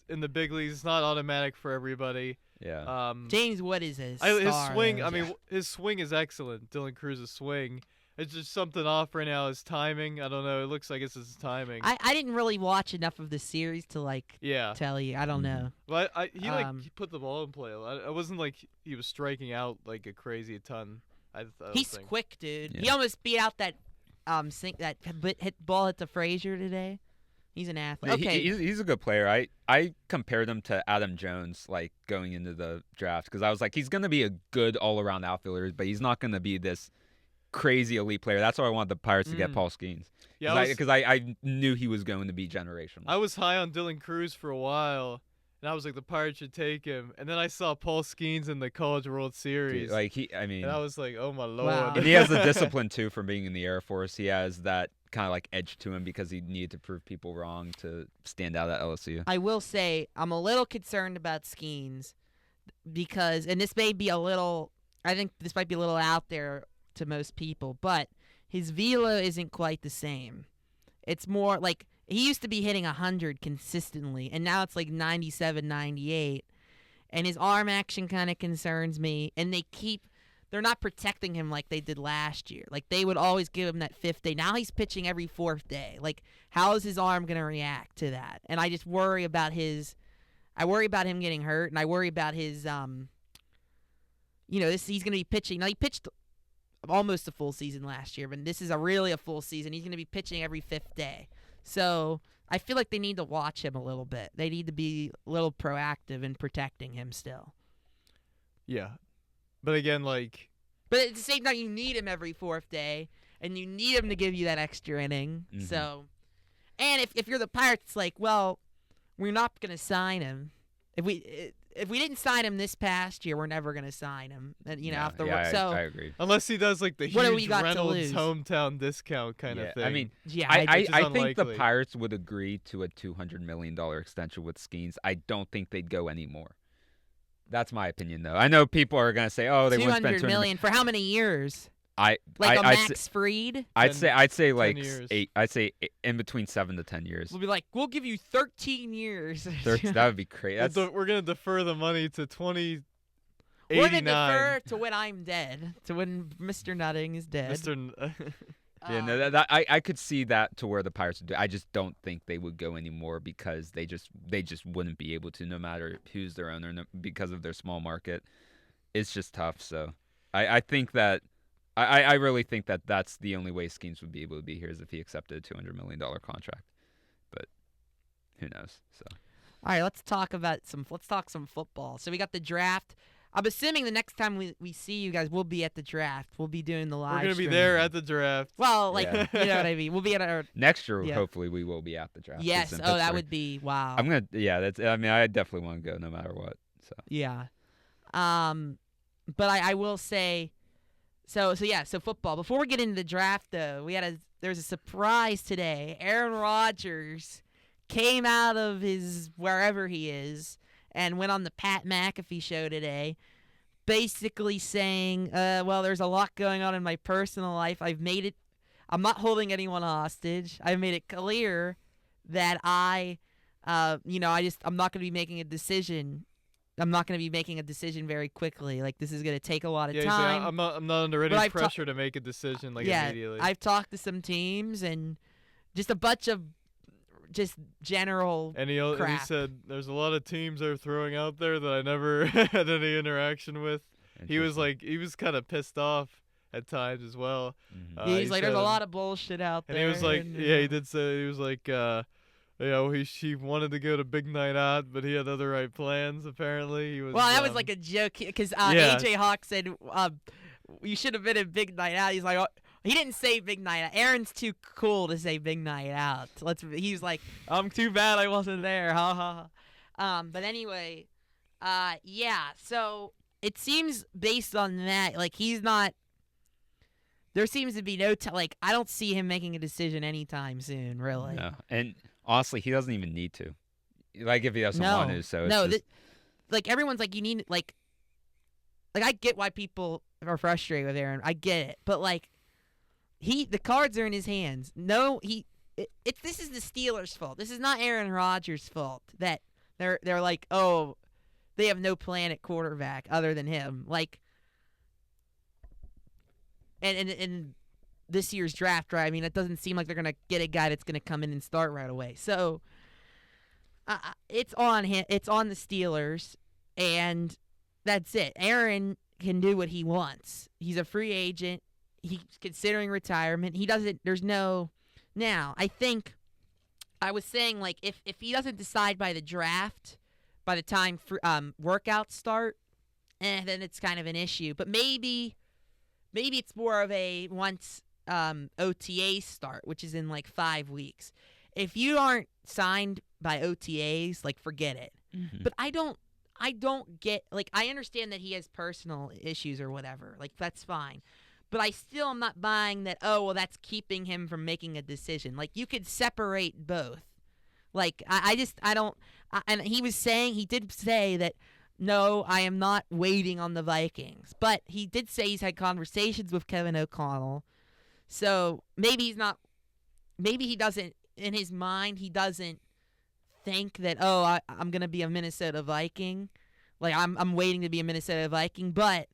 in the big leagues. It's not automatic for everybody.
yeah.
James Wood is his
His
star,
swing.
though.
I mean, his swing is excellent. Dylan Cruz's swing. It's just something off right now. His timing. I don't know. It looks like it's his timing.
I didn't really watch enough of the series to
yeah.
tell you. I don't know.
But he he put the ball in play. It wasn't like he was striking out like a crazy ton. I
He's
think.
quick, dude.
Yeah.
He almost beat out that ball hit the Frazier today. He's an athlete. Okay.
He's a good player. I compared him to Adam Jones, like, going into the draft, because I was like, he's going to be a good all-around outfielder, but he's not going to be this crazy elite player. That's why I wanted the Pirates to get Paul Skeens.
Yeah,
because I knew he was going to be generational.
I was high on Dylan Cruz for a while, and I was like, the Pirates should take him. And then I saw Paul Skeens in the College World Series.
Dude,
and I was like, oh my lord.
Wow.
and he has the discipline too from being in the Air Force. He has that kind of like edge to him because he needed to prove people wrong to stand out at LSU.
I will say I'm a little concerned about Skeens because, and this may be a little, I think this might be a little out there to most people, but his velo isn't quite the same. It's more like he used to be hitting 100 consistently, and now it's like 97, 98. And his arm action kind of concerns me, and they're not protecting him like they did last year. Like, they would always give him that fifth day. Now he's pitching every fourth day. Like, how is his arm going to react to that? And I just worry about I worry about him getting hurt, and I worry about his, he's going to be pitching. Now, he pitched almost a full season last year, but this is really a full season. He's going to be pitching every fifth day. So I feel like they need to watch him a little bit. They need to be a little proactive in protecting him still.
Yeah. But again,
But at the same time, you need him every fourth day, and you need him to give you that extra inning.
Mhm.
So, and if you're the Pirates, it's like, well, we're not going to sign him. If we didn't sign him this past year, we're never going to sign him. And
I agree.
unless he does like the
What do we
huge
got to
Reynolds
lose?
hometown discount kind of thing.
I mean,
Yeah,
I
is
think the
unlikely.
Pirates would agree to a $200 million extension with Skeens. I don't think they'd go any more. That's my opinion, though. I know people are gonna say, "Oh, they wouldn't spend
$200 million for how many years?
I
Like
I,
a Max Fried?
I'd say
10
like
years.
8. I'd say in between 7 to 10 years.
We'll be like, we'll give you 13 years.
That would be crazy. That's
we're gonna defer the money to 2089.
We're going to defer to when I'm dead, to when Mr. Nutting is dead.
yeah. No, I could see that to where the Pirates would do. I just don't think they would go anymore because they just wouldn't be able to, no matter who's their owner, because of their small market. It's just tough. So I think that. I really think that that's the only way Skeens would be able to be here is if he accepted a $200 million contract, but who knows? So,
all right, let's talk some football. So we got the draft. I'm assuming the next time we see you guys, we'll be at the draft. We'll be doing the live.
We're gonna be
stream.
there at the draft.
Well, like
Yeah.
you know what I mean. We'll be at our
next year,
Yeah.
hopefully, we will be at the draft.
yes.
It's in
Oh, that
Pittsburgh.
would be wow.
I'm gonna. Yeah, that's. I mean, I definitely want to go no matter what. So.
Yeah. But I will say. So football. Before we get into the draft, though, there's a surprise today. Aaron Rodgers came out of his wherever he is and went on the Pat McAfee show today, basically saying, well, there's a lot going on in my personal life. I'm not holding anyone hostage. I've made it clear that I'm not going to be making a decision. I'm not going to be making a decision very quickly. Like, this is going to take a lot of
Yeah, he's like,
time.
I'm not under any
But I've
pressure to make a decision immediately.
I've talked to some teams and just a bunch of just general
And he
crap.
said there's a lot of teams they're throwing out there that I never had any interaction with. He was kind of pissed off at times as well.
Mhm.
He's
he
like, there's a
said-
lot of bullshit out
And
there.
he was like,
and,
he did say, he was like, he wanted to go to Big Night Out, but he had other right plans. Apparently, he was.
Well, that was like a joke because
Yeah.
AJ Hawk said you should have been at Big Night Out. He's like, oh, he didn't say Big Night Out. Aaron's too cool to say Big Night Out. He's like, I'm too bad I wasn't there. Ha ha ha. But anyway, yeah. So it seems based on that, like he's not. There seems to be no I don't see him making a decision anytime soon. Really.
No, and honestly, he doesn't even need to. Like, if he doesn't
No.
want to, so it's
No,
just,
like everyone's like you need like I get why people are frustrated with Aaron. I get it, but like the cards are in his hands. No, this is the Steelers' fault. This is not Aaron Rodgers' fault that they're like, oh, they have no plan at quarterback other than him. Like, and this year's draft, right? I mean, it doesn't seem like they're gonna get a guy that's gonna come in and start right away. So it's on him. It's on the Steelers, and that's it. Aaron can do what he wants. He's a free agent. He's considering retirement. He doesn't. There's no. Now, I think I was saying, like, if he doesn't decide by the draft, by the time workouts start, then it's kind of an issue. But maybe it's more of a once OTAs start, which is in like 5 weeks. If you aren't signed by OTAs, like, forget it.
Mm-hmm.
But I don't get, like, I understand that he has personal issues or whatever. Like, that's fine. But I still am not buying that, oh, well, that's keeping him from making a decision. Like, you could separate both. Like, I don't, and he did say that, no, I am not waiting on the Vikings. But he did say he's had conversations with Kevin O'Connell. So maybe he doesn't, in his mind, he doesn't think that, oh, I'm going to be a Minnesota Viking. Like, I'm waiting to be a Minnesota Viking. But,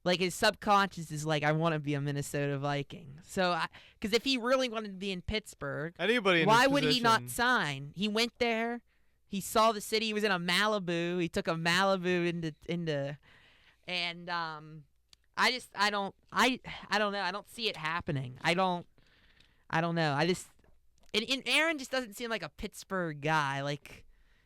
like, his subconscious is like, I want to be a Minnesota Viking. So, because if he really wanted to be in Pittsburgh, why would he not sign? He went there. He saw the city. He was in a Malibu. He took a Malibu into, and I don't know. I don't see it happening. I don't know. And Aaron just doesn't seem like a Pittsburgh guy. Like,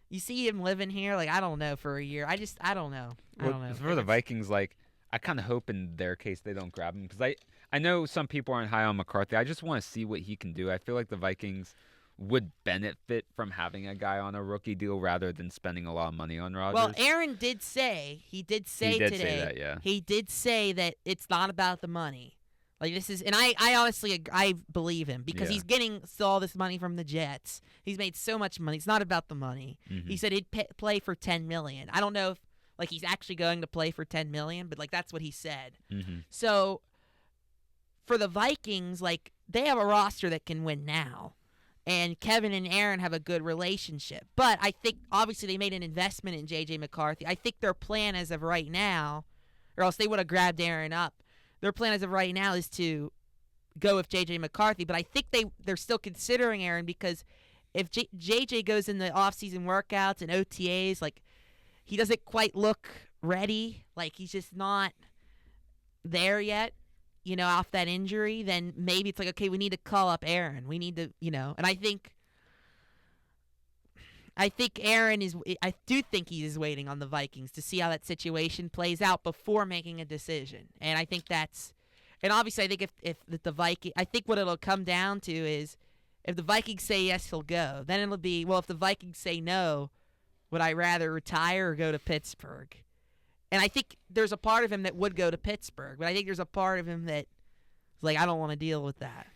you see him living here, like, I don't know, for a year. I don't know. I don't know.
For the Vikings, like, I kind of hope in their case they don't grab him because I know some people aren't high on McCarthy. I just want to see what he can do. I feel like the Vikings would benefit from having a guy on a rookie deal rather than spending a lot of money on Rodgers.
Well, Aaron did say today.
Say that, yeah.
He did say that it's not about the money. Like, this is, and I honestly, I believe him because he's getting all this money from the Jets. He's made so much money. It's not about the money.
Mm-hmm.
He said he'd play for $10 million. I don't know if, like, he's actually going to play for $10 million, but, like, that's what he said.
Mm-hmm.
So, for the Vikings, like, they have a roster that can win now. And Kevin and Aaron have a good relationship. But I think, obviously, they made an investment in J.J. McCarthy. I think their plan as of right now, or else they would have grabbed Aaron up. Their plan as of right now is to go with J.J. McCarthy. But I think they're still considering Aaron because if J.J. goes in the off-season workouts and OTAs, like, he doesn't quite look ready. Like, he's just not there yet, off that injury. Then maybe it's like, okay, we need to call up Aaron. We need to, and I think Aaron is, I do think he is waiting on the Vikings to see how that situation plays out before making a decision. And I think and obviously I think if the Viking, I think what it'll come down to is if the Vikings say yes, he'll go. Then it'll be, well, if the Vikings say no, would I rather retire or go to Pittsburgh? And I think there's a part of him that would go to Pittsburgh, but I think there's a part of him that is like, I don't want to deal with that.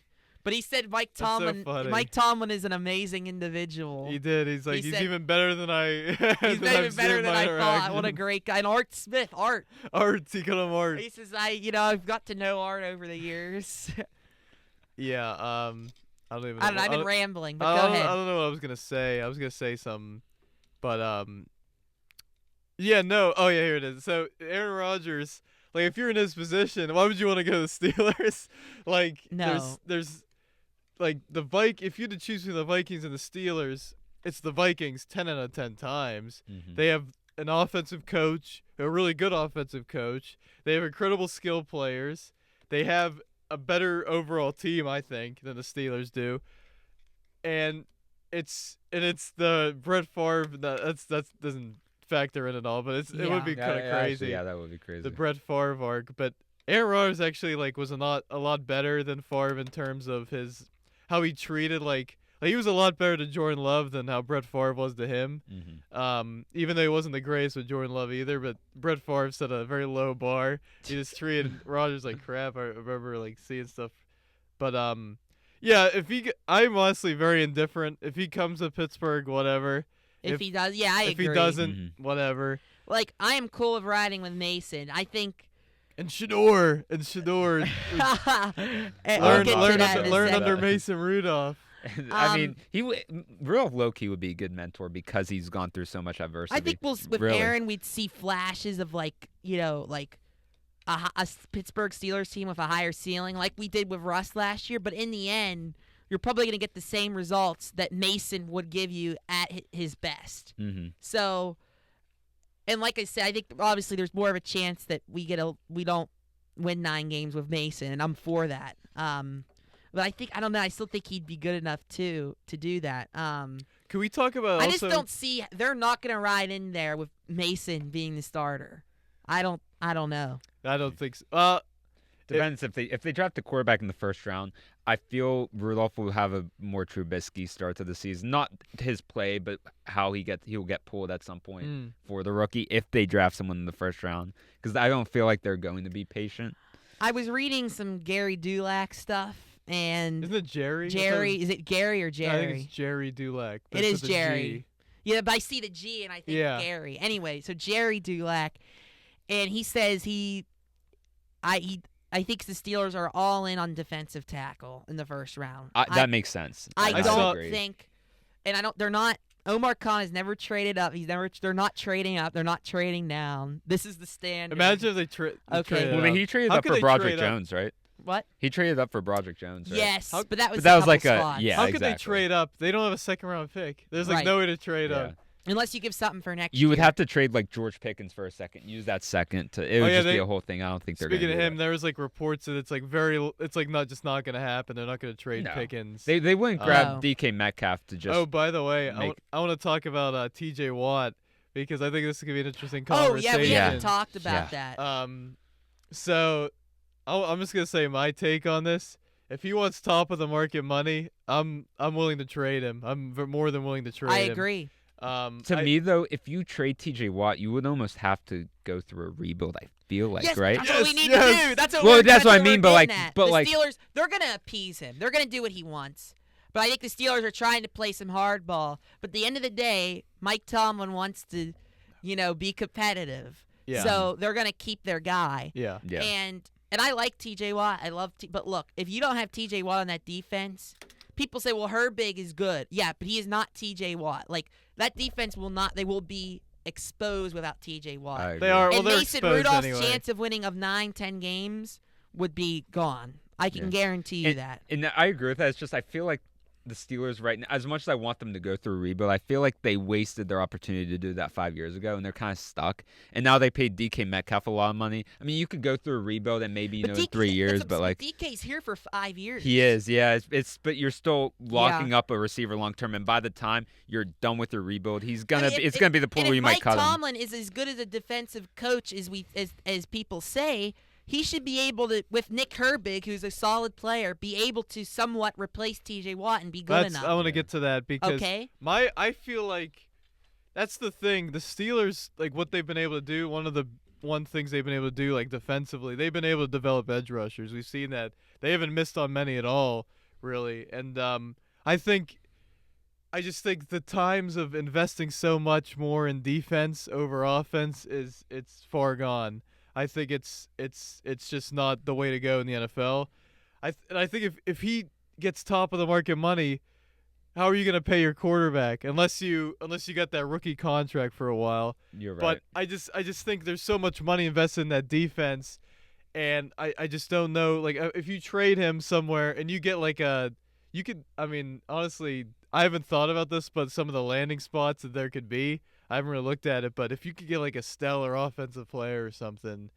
But he said Mike Tomlin is an amazing individual.
He did. He's like, he's even better than I.
He's even better than I thought. What a great guy. And Art Smith, Art.
He called him Art.
He says, I've got to know Art over the years.
Yeah. I don't even.
I've been rambling, but go ahead.
I don't know what I was gonna say. I was gonna say something, but yeah, no. Oh yeah, here it is. So Aaron Rodgers, like, if you're in his position, why would you want to go to the Steelers? Like,
no.
There's like if you had to choose between the Vikings and the Steelers, it's the Vikings 10 out of 10 times.
Mm-hmm.
They have an offensive coach, a really good offensive coach. They have incredible skill players. They have a better overall team, I think, than the Steelers do. And it's the Brett Favre that doesn't factor in at all, but it would be kind of crazy.
Yeah, that would be crazy.
The Brett Favre arc, but Aaron Rodgers actually, like, was a lot better than Favre in terms of how he treated, like he was a lot better to Jordan Love than how Brett Favre was to him.
Mm-hmm.
Even though he wasn't the greatest with Jordan Love either, but Brett Favre set a very low bar. He just treated Rodgers like crap. I remember, like, seeing stuff, but yeah. I'm honestly very indifferent. If he comes to Pittsburgh, whatever.
If he does, yeah, I agree.
If he doesn't,
Mm-hmm.
whatever.
Like, I am cool with riding with Mason. I think.
And Shador. Learn under Mason Rudolph.
I mean, real low-key would be a good mentor because he's gone through so much adversity.
I think with Aaron, we'd see flashes of, like, like a Pittsburgh Steelers team with a higher ceiling, like we did with Russ last year. But in the end, you're probably going to get the same results that Mason would give you at his best.
Mm-hmm.
So, and like I said, I think obviously there's more of a chance that we don't win 9 games with Mason, and I'm for that. But I don't know. I still think he'd be good enough to do that.
Can we talk about
I
also?
just don't see they're not going to ride in there with Mason being the starter. I don't know.
I don't think so.
Depends if they draft a quarterback in the first round. I feel Rudolph will have a more Trubisky start to the season. Not his play, but how he'll get pulled at some point for the rookie if they draft someone in the first round. Because I don't feel like they're going to be patient.
I was reading some Gary Dulac stuff, and
Isn't it Jerry?
Is it Gary or Jerry?
I think it's Jerry Dulac.
It is
with a
Jerry.
G.
Yeah, but I see the G and I think Gary. Anyway, so Jerry Dulac, and he says I think the Steelers are all in on defensive tackle in the first round.
That makes sense.
I don't
agree.
think, and they're not. Omar Khan has never traded up. They're not trading up. They're not trading down. This is the standard.
Imagine if they
Okay.
traded
Well,
up.
he traded
How
up
could
for
they
Broderick
trade up?
Jones, right?
What?
He traded up for Broderick Jones, right?
Yes, but that was
like a
spots.
yeah.
How could
exactly.
they trade up? They don't have a second-round pick. There's like
Right.
no way to trade
Yeah.
up.
Unless you give something for next
You would
year.
have to trade like George Pickens for a second. Use that second to. It would just be a whole thing. I don't think they're going to
Speaking
do
of him,
that.
there was like reports that it's like not going to happen. They're not going to trade
No.
Pickens.
They wouldn't grab
No.
DK Metcalf to just.
Oh, by the way,
make-
I want to talk about T.J. Watt because I think this is going to be an interesting
Oh
conversation.
yeah, we
Yeah.
haven't talked about
Yeah.
that.
So I'm just going to say my take on this. If he wants top of the market money, I'm willing to trade him. I'm more than willing to trade him.
I agree.
To me though, if you trade TJ Watt, you would almost have to go through a rebuild. I feel like,
Yes,
right?
that's what we need
Yes.
to do. That's what
Well,
we're,
that's what I
we're
mean, but,
getting
like-
at.
but,
the
like-
Steelers, they're gonna appease him. They're gonna do what he wants. But I think the Steelers are trying to play some hardball. But at the end of the day, Mike Tomlin wants to, be competitive.
Yeah.
So they're gonna keep their guy.
Yeah.
Yeah.
And I like TJ Watt. I love but look, if you don't have TJ Watt on that defense, people say, well, Herbig is good. Yeah, but he is not TJ Watt. Like that defense they will be exposed without TJ Watt.
I agree.
They are. Well,
And
they're
Mason
exposed
Rudolph's
anyway.
chance of winning of 9-10 games would be gone. I can guarantee you that.
And I agree with that. It's just I feel like the Steelers right now, as much as I want them to go through a rebuild, I feel like they wasted their opportunity to do that 5 years ago, and they're kind of stuck. And now they paid DK Metcalf a lot of money. I mean, you could go through a rebuild and maybe in 3 years, but like
DK's here for 5 years.
he is, yeah. But you're still locking up a receiver long term, and by the time you're done with your rebuild, it's gonna be the point where you might cut him.
Mike Tomlin is as good as a defensive coach as people say. He should be able to, with Nick Herbig, who's a solid player, be able to somewhat replace TJ Watt and be good enough.
I want to get to that because I feel like that's the thing. The Steelers, like what they've been able to do, one things they've been able to do, like defensively, they've been able to develop edge rushers. We've seen that. They haven't missed on many at all, really. And I just think the times of investing so much more in defense over offense it's far gone. I think it's just not the way to go in the NFL. I think if he gets top of the market money, how are you going to pay your quarterback unless you got that rookie contract for a while?
You're right.
But I just think there's so much money invested in that defense, and I just don't know. Like if you trade him somewhere and you get honestly, I haven't thought about this, but some of the landing spots that there could be. I haven't really looked at it, but if you could get like a stellar offensive player or something,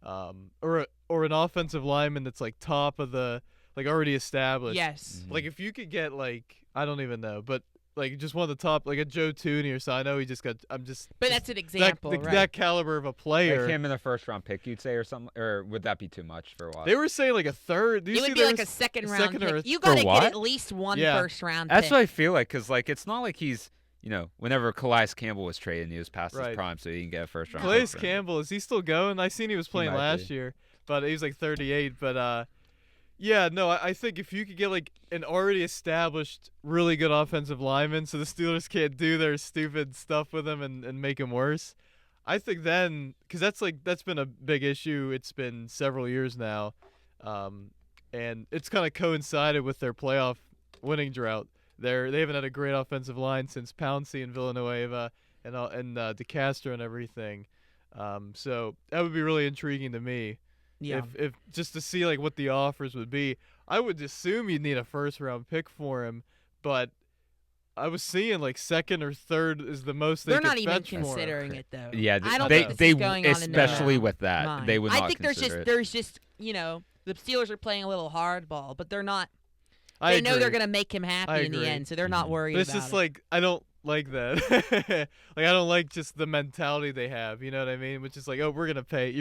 or an offensive lineman that's like top of the already established.
Yes.
Like if you could get I don't even know, but like just one of the top, like a Joe Tooney or so. I know he just got.
But that's an example, right?
That caliber of a player.
like him in the first round pick, you'd say, or something, or would that be too much for a while?
They were saying like a third.
It would be like a second round pick. You
For
got to
what?
get at least one
Yeah.
first round
That's
pick.
what I feel like, because like it's not like he's whenever Calais Campbell was traded, he was past his
Right.
prime, so he didn't get a first round.
Calais
pick for him.
Campbell, is he still going? I seen he was playing
might
last
be.
year, but he was like 38. But yeah, no, I think if you could get like an already established, really good offensive lineman, so the Steelers can't do their stupid stuff with him and make him worse. I think then, because that's been a big issue. It's been several years now, and it's kind of coincided with their playoff winning drought. They haven't had a great offensive line since Pouncey and Villanueva and DeCastro and everything. So that would be really intriguing to me.
Yeah.
If just to see like what the offers would be. I would assume you'd need a first round pick for him, but I was seeing like second or third is the most
They're
could
not even
fetch for him.
considering it though.
Yeah,
I don't
they
think this is going on in
especially
their
with that,
mind.
they would not
I think
consider it.
there's just the Steelers are playing a little hardball, but they're not.
I
They know
agree.
they're gonna make him happy
I
in the
agree.
end, so they're not worried
But it's
about
just
it.
like I don't like that. Like I don't like just the mentality they have. You know what I mean? Which is like, oh, you're gonna pay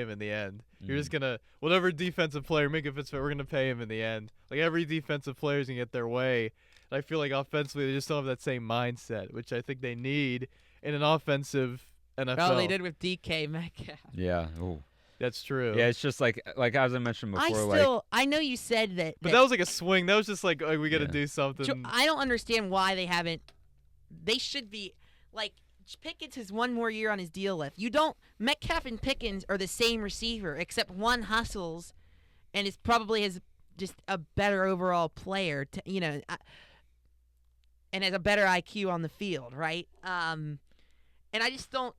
him in the end. You're just gonna whatever defensive player make it fits, we're gonna pay him in the end. Like every defensive player's gonna get their way. And I feel like offensively they just don't have that same mindset, which I think they need in an offensive NFL.
Oh, they did with DK Metcalf.
Yeah. Ooh.
That's true.
Yeah, it's just like as I mentioned before,
I know you said that.
But that was like a swing. That was just like, oh, we got to
Yeah.
do something.
I don't understand why they haven't. They should be like Pickens has one more year on his deal left. You don't. Metcalf and Pickens are the same receiver, except one hustles, and is probably has just a better overall player. And has a better IQ on the field, right? And I just don't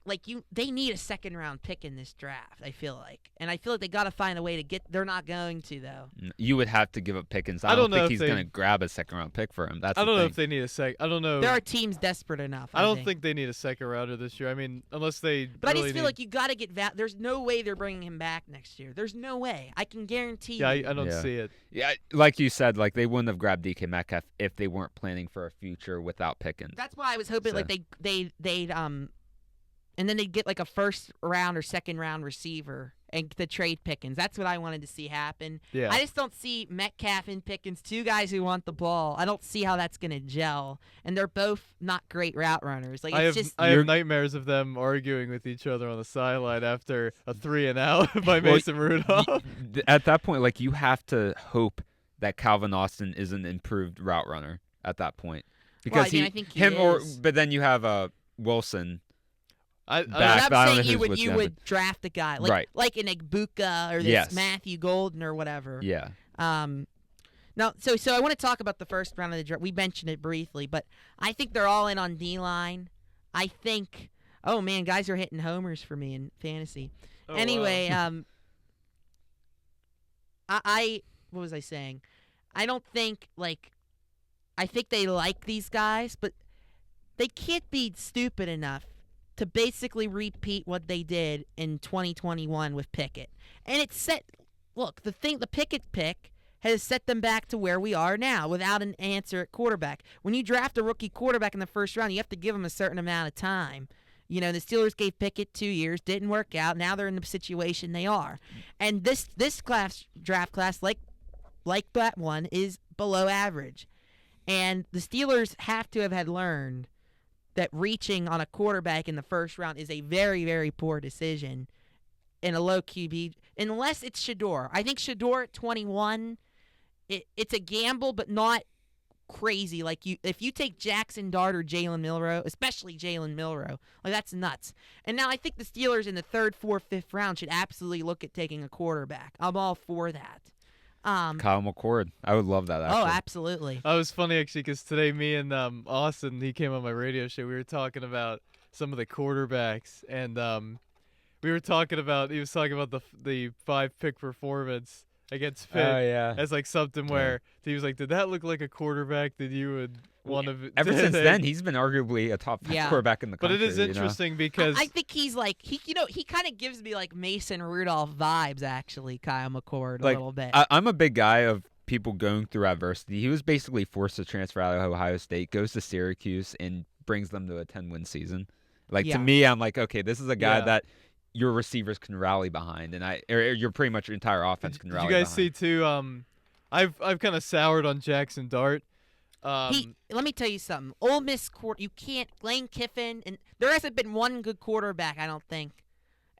they need a second round pick in this draft, I feel like. And I feel like they got to find a way to get they're not going to though.
you would have to give up Pickens.
I
I
don't
don't
know
think
if
he's going to grab a second round pick for him. That's
I don't
the
know
thing.
if they need a sec. I don't know.
There are teams desperate enough.
I don't think they need a second rounder this year. I mean, unless they.
But
really
I just feel
need,
like you got to get there's no way they're bringing him back next year. There's no way. I can guarantee
Yeah,
you.
I don't
Yeah.
see it.
Yeah, like you said, like they wouldn't have grabbed DK Metcalf if they weren't planning for a future without Pickens.
That's why I was hoping
So-
like they'd and then they'd get like a first round or second round receiver and the trade Pickens. That's what I wanted to see happen.
Yeah.
I just don't see Metcalf and Pickens, two guys who want the ball. I don't see how that's going to gel. And they're both not great route runners. Like it's
I have nightmares of them arguing with each other on the sideline after a 3-and-out by
Well,
Mason Rudolph.
At that point, like you have to hope that Calvin Austin is an improved route runner at that point, because
I think he is.
but then you have Wilson.
But
back, but I
I'm
don't
saying
know
you
who's
would
gonna
draft a guy like
Right.
like an Egbuka or this
Yes.
Matthew Golden or whatever.
Yeah.
Now, so I want to talk about the first round of the draft. We mentioned it briefly, but I think they're all in on D-line. I think, oh man, guys are hitting homers for me in fantasy.
Oh,
Anyway,
wow.
I what was I saying? I don't think I think they like these guys, but they can't be stupid enough to basically repeat what they did in 2021 with Pickett. And it's set. Look, the Pickett pick has set them back to where we are now without an answer at quarterback. When you draft a rookie quarterback in the first round, you have to give him a certain amount of time. The Steelers gave Pickett 2 years, didn't work out. Now they're in the situation they are. And this draft class, like that one, is below average. And the Steelers have to have had learned that reaching on a quarterback in the first round is a very, very poor decision in a low QB, unless it's Shador. I think Shador at 21, it's a gamble, but not crazy. If you take Jackson Dart or Jalen Milroe, especially Jalen Milroe, that's nuts. And now I think the Steelers in the 3rd, 4th, 5th round should absolutely look at taking a quarterback. I'm all for that.
Kyle McCord. I would love that. Actually.
Oh, absolutely.
That was funny actually, because today me and Austin, he came on my radio show. We were talking about some of the quarterbacks, and he was talking about the 5-pick performance against Pitt.
Oh yeah.
As something where he was like, did that look like a quarterback that you would want to?
Ever since then, he's been arguably a top 5 quarterback in the
But
country.
it is interesting because
I think he's he kind of gives me Mason Rudolph vibes, actually, Kyle McCord, a little bit.
I'm a big guy of people going through adversity. He was basically forced to transfer out of Ohio State, goes to Syracuse, and brings them to a 10-win season. To me, I'm like, okay, this is a guy that your receivers can rally behind, and your pretty much your entire offense can rally
behind. Did you guys
behind.
see too? I've kind of soured on Jackson Dart.
Let me tell you something. Ole Miss you can't Lane Kiffin, and there hasn't been one good quarterback, I don't think,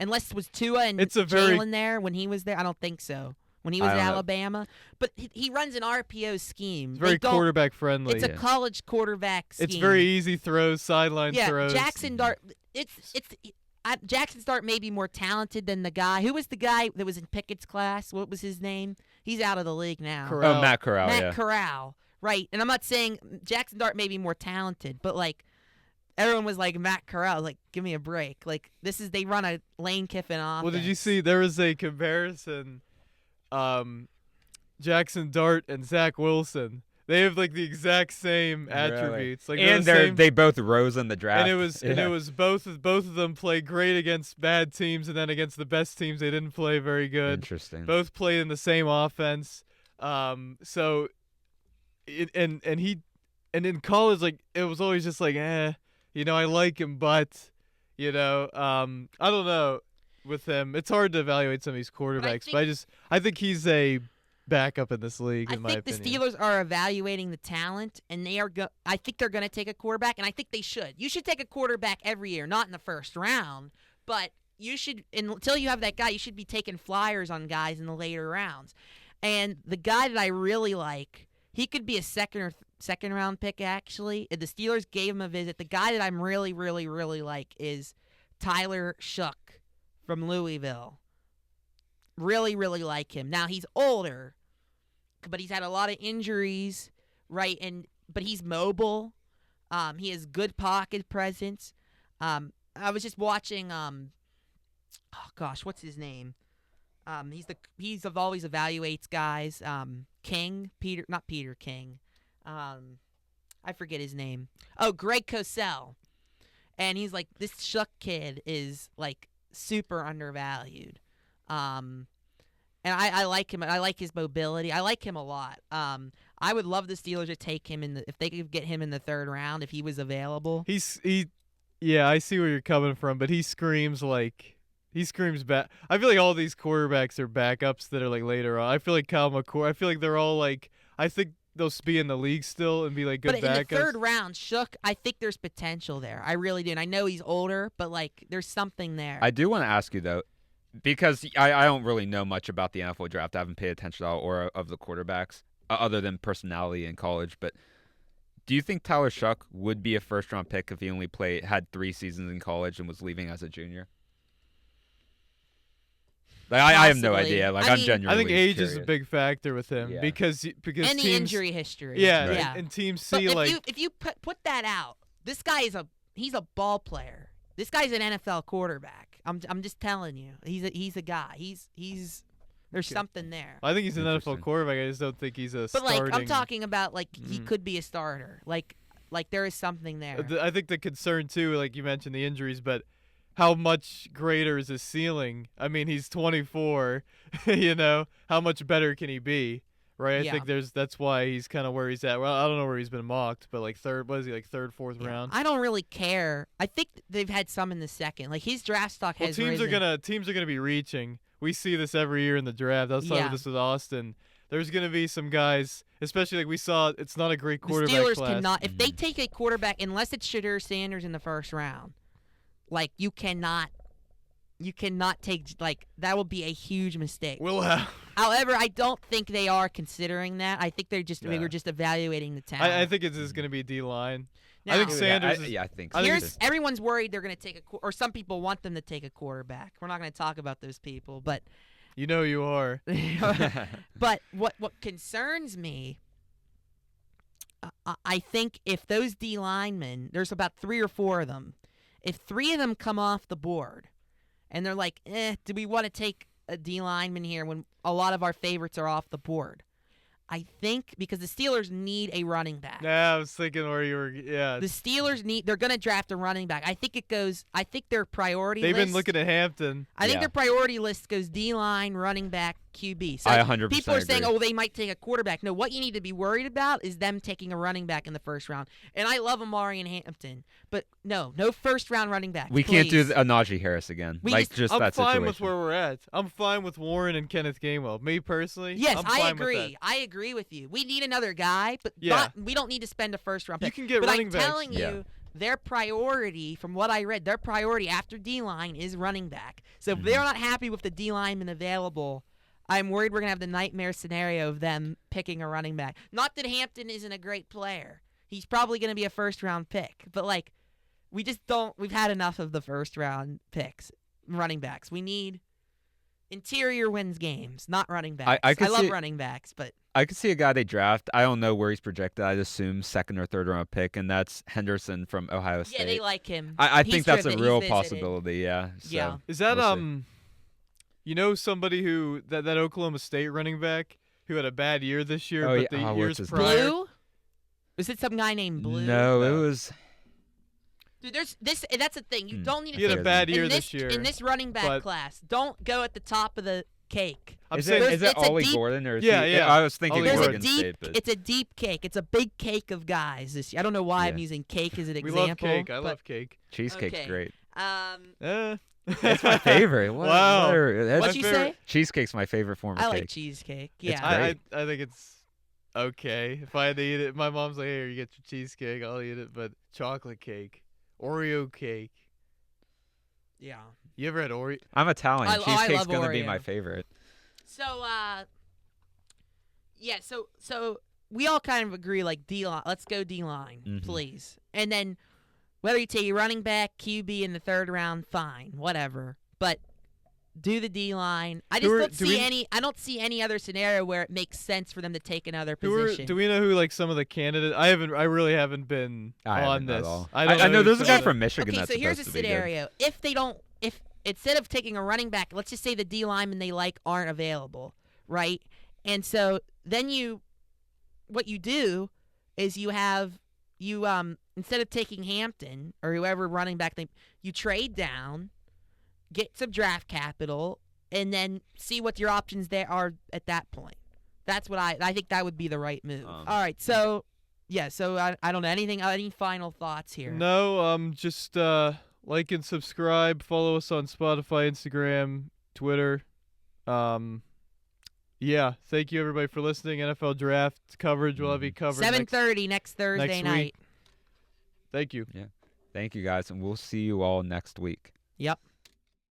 unless it was Tua and Jalen there when he was there. I don't think so. When he was at Alabama, but he runs an RPO scheme.
It's very quarterback friendly.
It's a college quarterback scheme.
It's very easy throws, sideline throws.
Jackson Dart. Jackson Dart may be more talented than the guy. Who was the guy that was in Pickett's class? What was his name? He's out of the league now.
Corral.
Oh, Matt Corral.
Matt Corral. Right. And I'm not saying Jackson Dart may be more talented, but everyone was like Matt Corral, like give me a break. Like they run a Lane Kiffin offense.
Well, did you see there was a comparison? Jackson Dart and Zach Wilson. They have like the exact same attributes. Like
and they both rose in the draft.
And it was both of them play great against bad teams, and then against the best teams they didn't play very good.
Interesting.
Both played in the same offense. So and in college, like it was always just like, I like him, but I don't know with him. It's hard to evaluate some of these quarterbacks, but I think he's a backup in this league, in my opinion.
I think the Steelers are evaluating the talent, and I think they're going to take a quarterback, and I think they should. You should take a quarterback every year, not in the first round, but you should, until you have that guy, you should be taking flyers on guys in the later rounds. And the guy that I really like, he could be a second round pick, actually. If the Steelers gave him a visit, the guy that I'm really, really, really like is Tyler Shook from Louisville. Really, really like him. Now, he's older, but he's had a lot of injuries, right? But he's mobile. He has good pocket presence. I was just watching. What's his name? He's always evaluates guys. Not Peter King. I forget his name. Oh, Greg Cosell. And he's like, this Shook kid is like super undervalued. And I like him. I like his mobility. I like him a lot. I would love the Steelers to take him if they could get him in the third round if he was available.
Yeah, I see where you're coming from, but he screams back. I feel like all these quarterbacks are backups that are like later on. I feel like Kyle McCord. I feel like they're all like. I think they'll be in the league still and be like good backups.
But in the third round, Shook, I think there's potential there. I really do. And I know he's older, but like there's something there.
I do want to ask you though, because I don't really know much about the NFL draft. I haven't paid attention to all or of the quarterbacks other than personality in college. But do you think Tyler Shook would be a first-round pick if he only had 3 seasons in college and was leaving as a junior? Like, I have no idea. Like I'm genuinely
I think age
curious.
is a big factor with him because
and
teams,
the injury history.
Yeah,
yeah.
And teams see
but
like
if you put that out, this guy he's a ball player. This guy's an NFL quarterback. I'm just telling you. He's a guy. He's there's something there.
I think he's an NFL quarterback. I just don't think he's a starting.
But like I'm talking about like he could be a starter. Like there is something there.
I think the concern too, like you mentioned the injuries, but how much greater is his ceiling? I mean, he's 24. How much better can he be? Right? I think that's why he's kind of where he's at. Well, I don't know where he's been mocked, but like third, fourth round?
I don't really care. I think they've had some in the second. Like his draft stock has
teams
risen.
Teams are gonna be reaching. We see this every year in the draft. I was talking about this with Austin. There's gonna be some guys, especially like we saw. It's not a great quarterback
the Steelers
class.
cannot. If they take a quarterback, unless it's Shadur Sanders in the first round, like you cannot take that will be a huge mistake. However, I don't think they are considering that. I think they were just evaluating the talent.
I think it's going to be D-line.
Now,
I think Sanders.
I think so.
Everyone's worried they're going to take or some people want them to take a quarterback. We're not going to talk about those people, but
you are.
But what concerns me, I think if those D linemen, there's about 3 or 4 of them. If 3 of them come off the board, and they're like, do we want to take a D lineman here when a lot of our favorites are off the board? I think because the Steelers need a running back.
Yeah, I was thinking where you were. Yeah.
The Steelers they're going to draft a running back. I think their priority list.
They've been looking at Hampton.
I think their priority list goes D-line, running back, QB. So
I 100%
people are saying,
agree.
they might take a quarterback. No, what you need to be worried about is them taking a running back in the first round. And I love Amari and Hampton, but no first-round running back.
We can't do a Najee Harris again.
I'm
that
fine
situation.
with where we're at. I'm fine with Warren and Kenneth Gainwell. Me personally,
yes,
I'm fine
I agree.
With that.
I agree with you. We need another guy, but we don't need to spend a first-round pick.
You can get
but
running
I'm
backs.
telling you, their priority, from what I read, their priority after D-line is running back. So if they're not happy with the D-lineman available, I'm worried we're going to have the nightmare scenario of them picking a running back. Not that Hampton isn't a great player. He's probably going to be a first-round pick. But, we just don't – we've had enough of the first-round picks, running backs. We need – interior wins games, not running backs. I love running backs, but
I could see a guy they draft. I don't know where he's projected. I'd assume second or third round pick, and that's Henderson from Ohio State.
Yeah, they like him.
I
He's
think that's
driven.
a real
He's visited.
possibility. Yeah. So,
Yeah.
Is that
we'll see.
you know, somebody who that Oklahoma State running back who had a bad year this year,
Oh,
but
yeah.
the
What's
years
his
prior.
name?
Blue? Was it some guy named Blue?
No, it
No.
was.
Dude, there's this. That's the thing. You don't need to
He had
pick
a bad
in
year
this
year.
in this running back
but-
class. Don't go at the top of the cake.
I'm
Is
saying
it
it's a
Ollie
deep-
Gordon or is
Yeah,
he,
yeah.
I was thinking
Ollie
There's a
Oregon
Gordon.
deep.
State, but
It's a deep cake. It's a big cake of guys this year. I don't know why I'm
Yeah.
using cake as an
we
example.
love cake. I
but,
love cake.
cheesecake's
okay.
great.
Eh.
That's my favorite. What,
Wow.
that's
What'd you say?
Cheesecake's my favorite form of
I
cake.
like cheesecake.
It's
Yeah.
great.
I think it's okay. If I had to eat it, my mom's like, "Here, you get your cheesecake. I'll eat it." But chocolate cake, Oreo cake.
Yeah.
You ever had Oreo?
I'm Italian.
I
Cheesecake's
love
gonna be
Oreo.
my favorite.
So yeah. So we all kind of agree like D line. Let's go D line,
Mhm.
please. And then whether you take your running back, QB in the third round, fine, whatever. But do the D line. I just don't see any. I don't see any other scenario where it makes sense for them to take another position.
Do we know who like some of the candidates? I really haven't been
I
on
haven't at
this.
all.
don't
I know
who
there's a
some
guy
of the-
from Michigan
Okay,
that's
so here's a
supposed to be good.
scenario. If they don't, if instead of taking a running back, let's just say the D linemen they like aren't available, right? And so then what you do is you instead of taking Hampton or whoever running back you trade down, get some draft capital, and then see what your options there are at that point. That's what I think that would be the right move. All right, so yeah, so I don't know any final thoughts here.
No, just like and subscribe. Follow us on Spotify, Instagram, Twitter. Yeah, thank you everybody for listening. NFL draft coverage will have you covered.
7:30 next Thursday
next
night.
week. Thank you.
Thank you guys, and we'll see you all next week.
Yep.